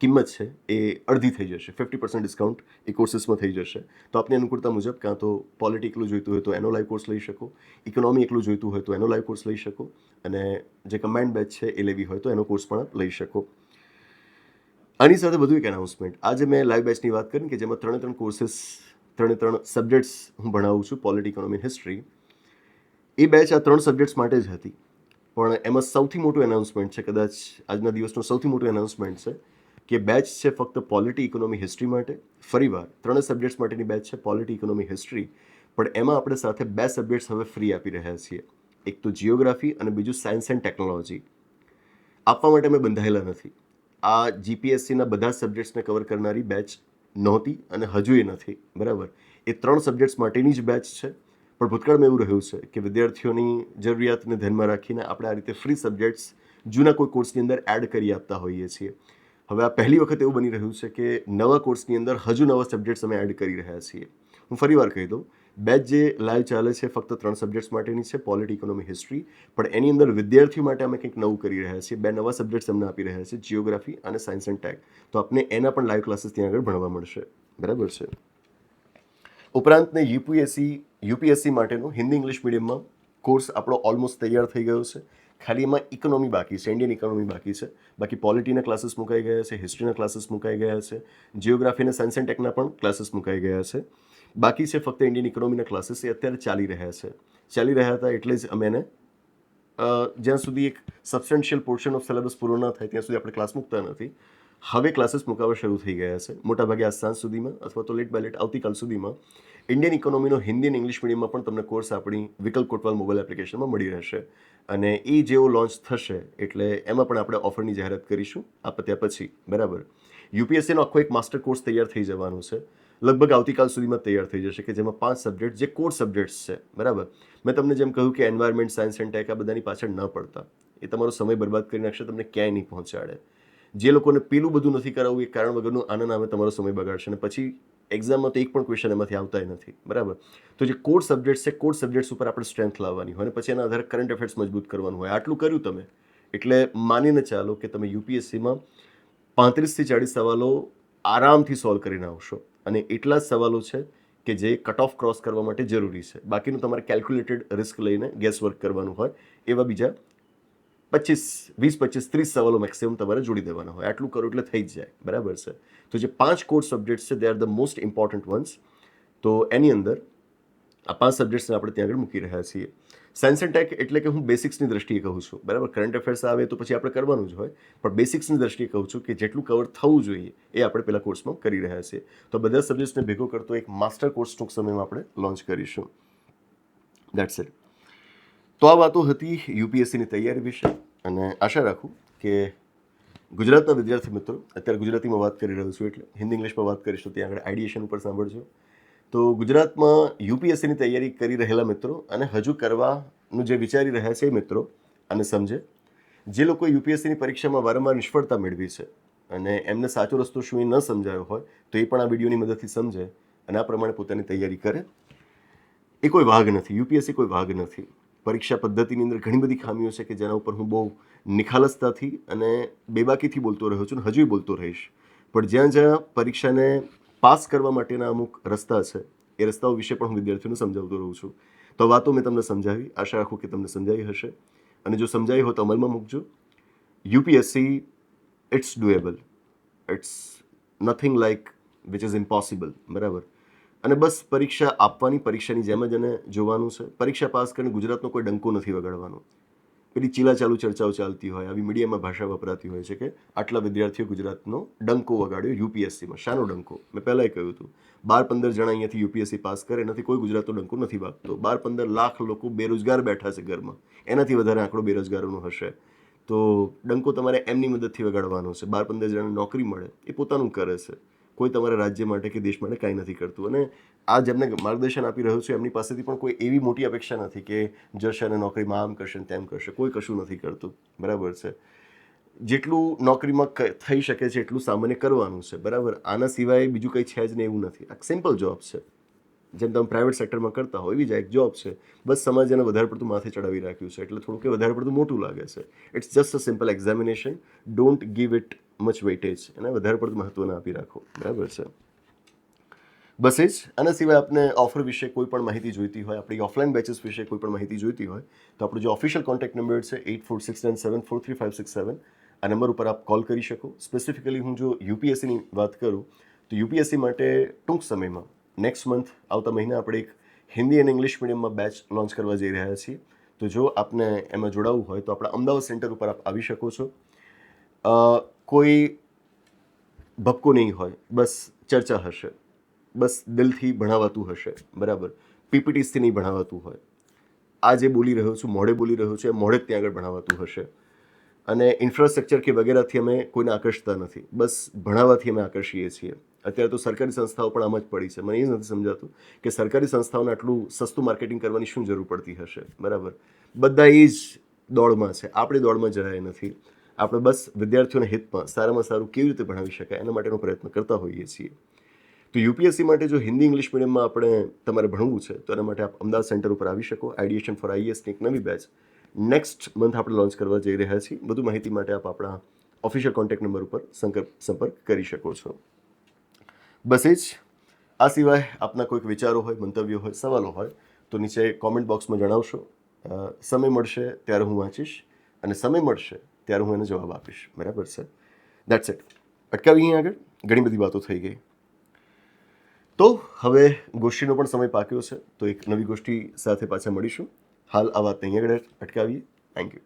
કિંમત છે એ અડધી થઈ જશે, 50% ડિસ્કાઉન્ટ એ કોર્सेसમાં થઈ જશે. તો આપની અનુકૂળતા મુજબ કાં તો પોલિટી એકલું જોઈતું હોય તો એનો લાઈવ કોર્સ લઈ શકો, ઇકોનોમી એકલું જોઈતું હોય તો એનો લાઈવ કોર્સ લઈ શકો અને જે કમ્બાઇન્ડ બેચ છે એ લેવી હોય તો એનો કોર્સ પણ આપ લઈ શકો. આની સાથે વધુ એક એનાઉન્સમેન્ટ. આજે મેં લાઈવ બેચની વાત કરી કે જેમાં 3 કોર્सेस ત્રણ સબ્જેક્ટ્સ હું ભણાવું છું, પોલિટી, ઇકોનોમી, હિસ્ટ્રી. એ બેચ આ 3 સબ્જેક્ટ્સ માટે જ હતી. પણ એમાં સૌથી મોટું એનાઉન્સમેન્ટ છે, કદાચ આજના દિવસનું સૌથી મોટું એનાઉન્સમેન્ટ છે કે બેચ છે ફક્ત પોલિટી, ઇકોનોમી, હિસ્ટ્રી માટે. ફરીવાર 3 સબ્જેક્ટ્સ માટેની બેચ છે, પોલિટી, ઇકોનોમી, હિસ્ટ્રી. પણ એમાં આપણે સાથે 2 સબ્જેક્ટ્સ હવે ફ્રી આપી રહ્યા છીએ. એક તો જિયોગ્રાફી અને બીજું સાયન્સ એન્ડ ટેકનોલોજી. આપવા માટે અમે બંધાયેલા નથી. આ જીપીએસસીના બધા સબ્જેક્ટ્સને કવર કરનારી બેચ નહોતી અને હજુય નથી, બરાબર. એ 3 સબ્જેક્ટ્સ માટેની જ બેચ છે. પણ ભૂતકાળમાં એવું રહ્યું છે કે વિદ્યાર્થીઓની જરૂરિયાતને ધ્યાનમાં રાખીને આપણે આ રીતે ફ્રી સબ્જેક્ટ્સ જૂના કોઈ કોર્સની અંદર એડ કરી આપતા હોઈએ છીએ. હવે આ પહેલી વખત એવું બની રહ્યું છે કે નવા કોર્સની અંદર હજુ નવા સબ્જેક્ટ્સ અમે એડ કરી રહ્યા છીએ. હું ફરીવાર કહી દઉં, બેચ જે લાઈવ ચાલે છે ફક્ત 3 સબ્જેક્ટ્સ માટેની છે, પોલિટી, ઇકોનોમી, હિસ્ટ્રી. પણ એની અંદર વિદ્યાર્થીઓ માટે અમે કંઈક નવું કરી રહ્યા છીએ. 2 નવા સબ્જેક્ટ્સ અમને આપી રહ્યા છીએ, જિયોગ્રાફી અને સાયન્સ એન્ડ ટેક. તો આપને એના પણ લાઈવ ક્લાસીસ ત્યાં આગળ ભણવા મળશે, બરાબર છે. ઉપરાંતને યુપીએસસી માટેનો હિન્દી ઇંગ્લિશ મીડિયમમાં કોર્સ આપણો ઓલમોસ્ટ તૈયાર થઈ ગયો છે. ખાલી એમાં ઇકોનોમી બાકી છે, ઇન્ડિયન ઇકોનોમી બાકી છે. બાકી પોલિટીના ક્લાસીસ મુકાઈ ગયા છે, હિસ્ટ્રીના ક્લાસીસ મુકાઈ ગયા છે, જિયોગ્રાફી અને સાયન્સ એન્ડ ટેકના પણ ક્લાસીસ મુકાઈ ગયા છે. બાકી છે ફક્ત ઇન્ડિયન ઇકોનોમીના ક્લાસીસ. એ અત્યારે ચાલી રહ્યા હતા એટલે જ અમે એને જ્યાં સુધી એક સબસ્ટેન્શિયલ પોર્શન ઓફ સિલેબસ પૂરો ન થાય ત્યાં સુધી આપણે ક્લાસ મૂકતા નથી. હવે ક્લાસીસ મુકાવા શરૂ થઈ ગયા છે, મોટાભાગે આજ સાંજ સુધીમાં અથવા તો લેટ બાય લેટ આવતીકાલ સુધીમાં. ઇન્ડિયન ઇકોનોમીનો હિન્દી અને ઇંગ્લિશ મીડિયમમાં પણ તમને કોર્સ આપણી વિકલ્પ કોટવાલ મોબાઈલ એપ્લિકેશનમાં મળી રહેશે. અને એ જેવો લોન્ચ થશે એટલે એમાં પણ આપણે ઓફરની જાહેરાત કરીશું આ પત્યા પછી, બરાબર. યુપીએસસીનો આખો એક માસ્ટર કોર્સ તૈયાર થઈ જવાનો છે, લગભગ આવતીકાલ સુધીમાં તૈયાર થઈ જશે, કે જેમાં 5 સબ્જેક્ટ જે કોર સબ્જેક્ટ્સ છે, બરાબર. મેં તમને જેમ કહ્યું કે એન્વાયરમેન્ટ, સાયન્સ એન્ડ ટેક આ બધાની પાછળ ન પડતા. એ તમારો સમય બરબાદ કરી નાખશે, તમને ક્યાંય નહીં પહોંચાડે. જે લોકોને પેલું બધું નથી કરાવવું એ કારણ વગરનું આનંદ આવે તમારો સમય બગાડશે અને પછી એક્ઝામમાં તો એક પણ ક્વેશ્ચન એમાંથી આવતા નથી, બરાબર. તો જે કોર સબ્જેક્ટ છે, કોર સબ્જેક્ટ્સ ઉપર આપણે સ્ટ્રેન્થ લાવવાની હોય અને પછી એના આધારે કરંટ અફેર્સ મજબૂત કરવાનું હોય. આટલું કર્યું તમે એટલે માનીને ચાલો કે તમે યુપીએસસીમાં 35 થી 40 સવાલો આરામથી સોલ્વ કરીને આવશો. અને એટલા જ સવાલો છે કે જે કટ ઓફ ક્રોસ કરવા માટે જરૂરી છે. બાકીનું તમારે કેલ્ક્યુલેટેડ રિસ્ક લઈને ગેસ વર્ક કરવાનું હોય એવા બીજા 20, 25, 30 સવાલો મેક્સિમમ તમારે જોડી દેવાના હોય. આટલું કરો એટલે થઈ જ જાય, બરાબર છે. તો જે 5 કોર સબ્જેક્ટ્સ છે they are the most important once. તો એની અંદર આ 5 સબ્જેક્ટ્સને આપણે ત્યાં આગળ મૂકી રહ્યા છીએ. સાયન્સ એન્ડ ટેક એટલે કે હું બેસિક્સની દ્રષ્ટિએ કહું છું, બરાબર. કરંટ અફેર્સ આવે તો પછી આપણે કરવાનું જ હોય, પણ બેસિક્સની દ્રષ્ટિએ કહું છું કે જેટલું કવર થવું જોઈએ એ આપણે પેલા કોર્સમાં કરી રહ્યા છીએ. તો બધા સબ્જેક્ટ્સને ભેગો કરતો એક માસ્ટર કોર્સ ટૂંક સમયમાં આપણે લોન્ચ કરીશું. That's it. તો આ વાતો હતી યુપીએસસીની તૈયારી વિશે અને આશા રાખું કે ગુજરાતના વિદ્યાર્થી મિત્રો, અત્યારે ગુજરાતીમાં વાત કરી રહ્યો છું એટલે હિન્દી ઇંગ્લિશમાં વાત કરીશ તો ત્યાં આગળ આઈડિએશન ઉપર સાંભળજો. તો ગુજરાતમાં યુપીએસસીની તૈયારી કરી રહેલા મિત્રો અને હજુ કરવાનું જે વિચારી રહ્યા છે એ મિત્રો આને સમજે. જે લોકો યુપીએસસીની પરીક્ષામાં વારંવાર નિષ્ફળતા મેળવી છે અને એમને સાચો રસ્તો શું એ ન સમજાયો હોય તો એ પણ આ વિડીયોની મદદથી સમજે અને આ પ્રમાણે પોતાની તૈયારી કરે. એ કોઈ વાઘ નથી, યુપીએસસી કોઈ વાઘ નથી. પરીક્ષા પદ્ધતિની અંદર ઘણી બધી ખામીઓ છે કે જેના ઉપર હું બહુ નિખાલસતાથી અને બેબાકીથી બોલતો રહ્યો છું અને હજુય બોલતો રહીશ. પણ જ્યાં જ્યાં પરીક્ષાને પાસ કરવા માટેના અમુક રસ્તા છે એ રસ્તાઓ વિશે પણ હું વિદ્યાર્થીઓને સમજાવતો રહું છું. તો વાતો મેં તમને સમજાવી, આશા રાખું કે તમને સમજાવી હશે અને જો સમજાવી હોય તો અમલમાં મૂકજો. UPSC it's doable, it's nothing like which is impossible, બરાબર. અને બસ પરીક્ષા આપવાની, પરીક્ષાની જેમ જ એને જોવાનું છે. પરીક્ષા પાસ કરીને ગુજરાતનો કોઈ ડંકો નથી વગાડવાનો. પેલી ચીલાચાલુ ચર્ચાઓ ચાલતી હોય, આવી મીડિયામાં ભાષા વપરાતી હોય છે કે આટલા વિદ્યાર્થીઓ ગુજરાતનો ડંકો વગાડ્યો યુપીએસસીમાં. શાનો ડંકો? મેં પહેલાંય કહ્યું હતું, 12-15 જણા અહીંયાથી યુપીએસસી પાસ કરે એનાથી કોઈ ગુજરાતનો ડંકો નથી વાગતો. 12-15 લાખ લોકો બેરોજગાર બેઠા છે ઘરમાં, એનાથી વધારે આંકડો બેરોજગારોનો હશે. તો ડંકો તમારે એમની મદદથી વગાડવાનો છે. 12-15 જણાને નોકરી મળે એ પોતાનું કરે છે, કોઈ તમારા રાજ્ય માટે કે દેશ માટે કાંઈ નથી કરતું. અને આ જેમને માર્ગદર્શન આપી રહ્યો છું એમની પાસેથી પણ કોઈ એવી મોટી અપેક્ષા નથી કે જશે અને નોકરીમાં આમ કરશે ને તેમ કરશે. કોઈ કશું નથી કરતું, બરાબર છે. જેટલું નોકરીમાં થઈ શકે છે એટલું સામાન્ય કરવાનું છે, બરાબર. આના સિવાય બીજું કંઈ છે જ નહીં એવું નથી. આ સિમ્પલ જોબ છે, જેમ તમે પ્રાઇવેટ સેક્ટરમાં કરતા હો એવી જ એક જોબ છે. બસ સમાજ એને વધારે પડતું માથે ચડાવી રાખ્યું છે એટલે થોડુંક વધારે પડતું મોટું લાગે છે. It's just a simple examination. Don't give it much weightage, એને વધારે પડતું મહત્વ ના આપી રાખો, બરાબર છે. બસ એ જ. આના સિવાય આપને ઓફર વિશે કોઈ પણ માહિતી જોઈતી હોય, આપણી ઓફલાઈન બેચીસ વિશે કોઈ પણ માહિતી જોઈતી હોય તો આપણો જે ઓફિશિયલ કોન્ટેક્ટ નંબર છે 8469743567, આ નંબર ઉપર આપ કોલ કરી શકો. સ્પેસિફિકલી હું જો યુપીએસસીની વાત કરું તો યુપીએસસી માટે ટૂંક સમયમાં નેક્સ્ટ મંથ આવતા મહિને આપણે એક હિન્દી અને ઇંગ્લિશ મીડિયમમાં બેચ લોન્ચ કરવા જઈ રહ્યા છીએ. તો જો આપને એમાં જોડાવવું હોય તો આપણા અમદાવાદ સેન્ટર ઉપર આપ આવી શકો છો. કોઈ ભપકો નહીં હોય, બસ ચર્ચા હશે, બસ દિલથી ભણાવાતું હશે, બરાબર. પીપીટીસથી નહીં ભણાવાતું હોય. આ જે બોલી રહ્યો છું, મોઢે બોલી રહ્યો છું, એ મોઢે જ ત્યાં આગળ ભણાવાતું હશે. અને ઇન્ફ્રાસ્ટ્રક્ચર કે વગેરેથી અમે કોઈને આકર્ષતા નથી, બસ ભણાવવાથી અમે આકર્ષીએ છીએ. અત્યારે તો સરકારી સંસ્થાઓ પણ આમ જ પડી છે. મને એ નથી સમજાતું કે સરકારી સંસ્થાઓને આટલું સસ્તું માર્કેટિંગ કરવાની શું જરૂર પડતી હશે, બરાબર. બધા એ જ દોડમાં છે, આપણે દોડમાં જરાય નથી. આપણે બસ વિદ્યાર્થીઓના હિતમાં સારામાં સારું કેવી રીતે ભણાવી શકાય એના માટેનો પ્રયત્ન કરતા હોઈએ છીએ. તો યુપીએસસી માટે જો હિન્દી ઇંગ્લિશ મીડિયમમાં આપણે તમારે ભણવું છે તો એના માટે આપ અમદાવાદ સેન્ટર ઉપર આવી શકો. આઈડિએશન ફોર આઈએસની એક નવી બેચ નેક્સ્ટ મંથ આપણે લોન્ચ કરવા જઈ રહ્યા છીએ. વધુ માહિતી માટે આપ આપણા ઓફિશિયલ કોન્ટેક્ટ નંબર ઉપર સંપર્ક કરી શકો છો. બસ એ જ. આ સિવાય આપના કોઈક વિચારો હોય, મંતવ્યો હોય, સવાલો હોય તો નીચે કોમેન્ટ બોક્સમાં જણાવશો. સમય મળશે ત્યારે હું વાંચીશ અને સમય મળશે ત્યારે હું એને જવાબ આપીશ, બરાબર છે. That's it. અટકાવી અહીં આગળ, ઘણી બધી વાતો થઈ ગઈ. તો હવે ગોષ્ઠીનો પણ સમય પાક્યો છે, તો એક નવી ગોષ્ઠી સાથે પાછા મળીશું. હાલ આ વાત અહીં આગળ અટકાવીએ. Thank you.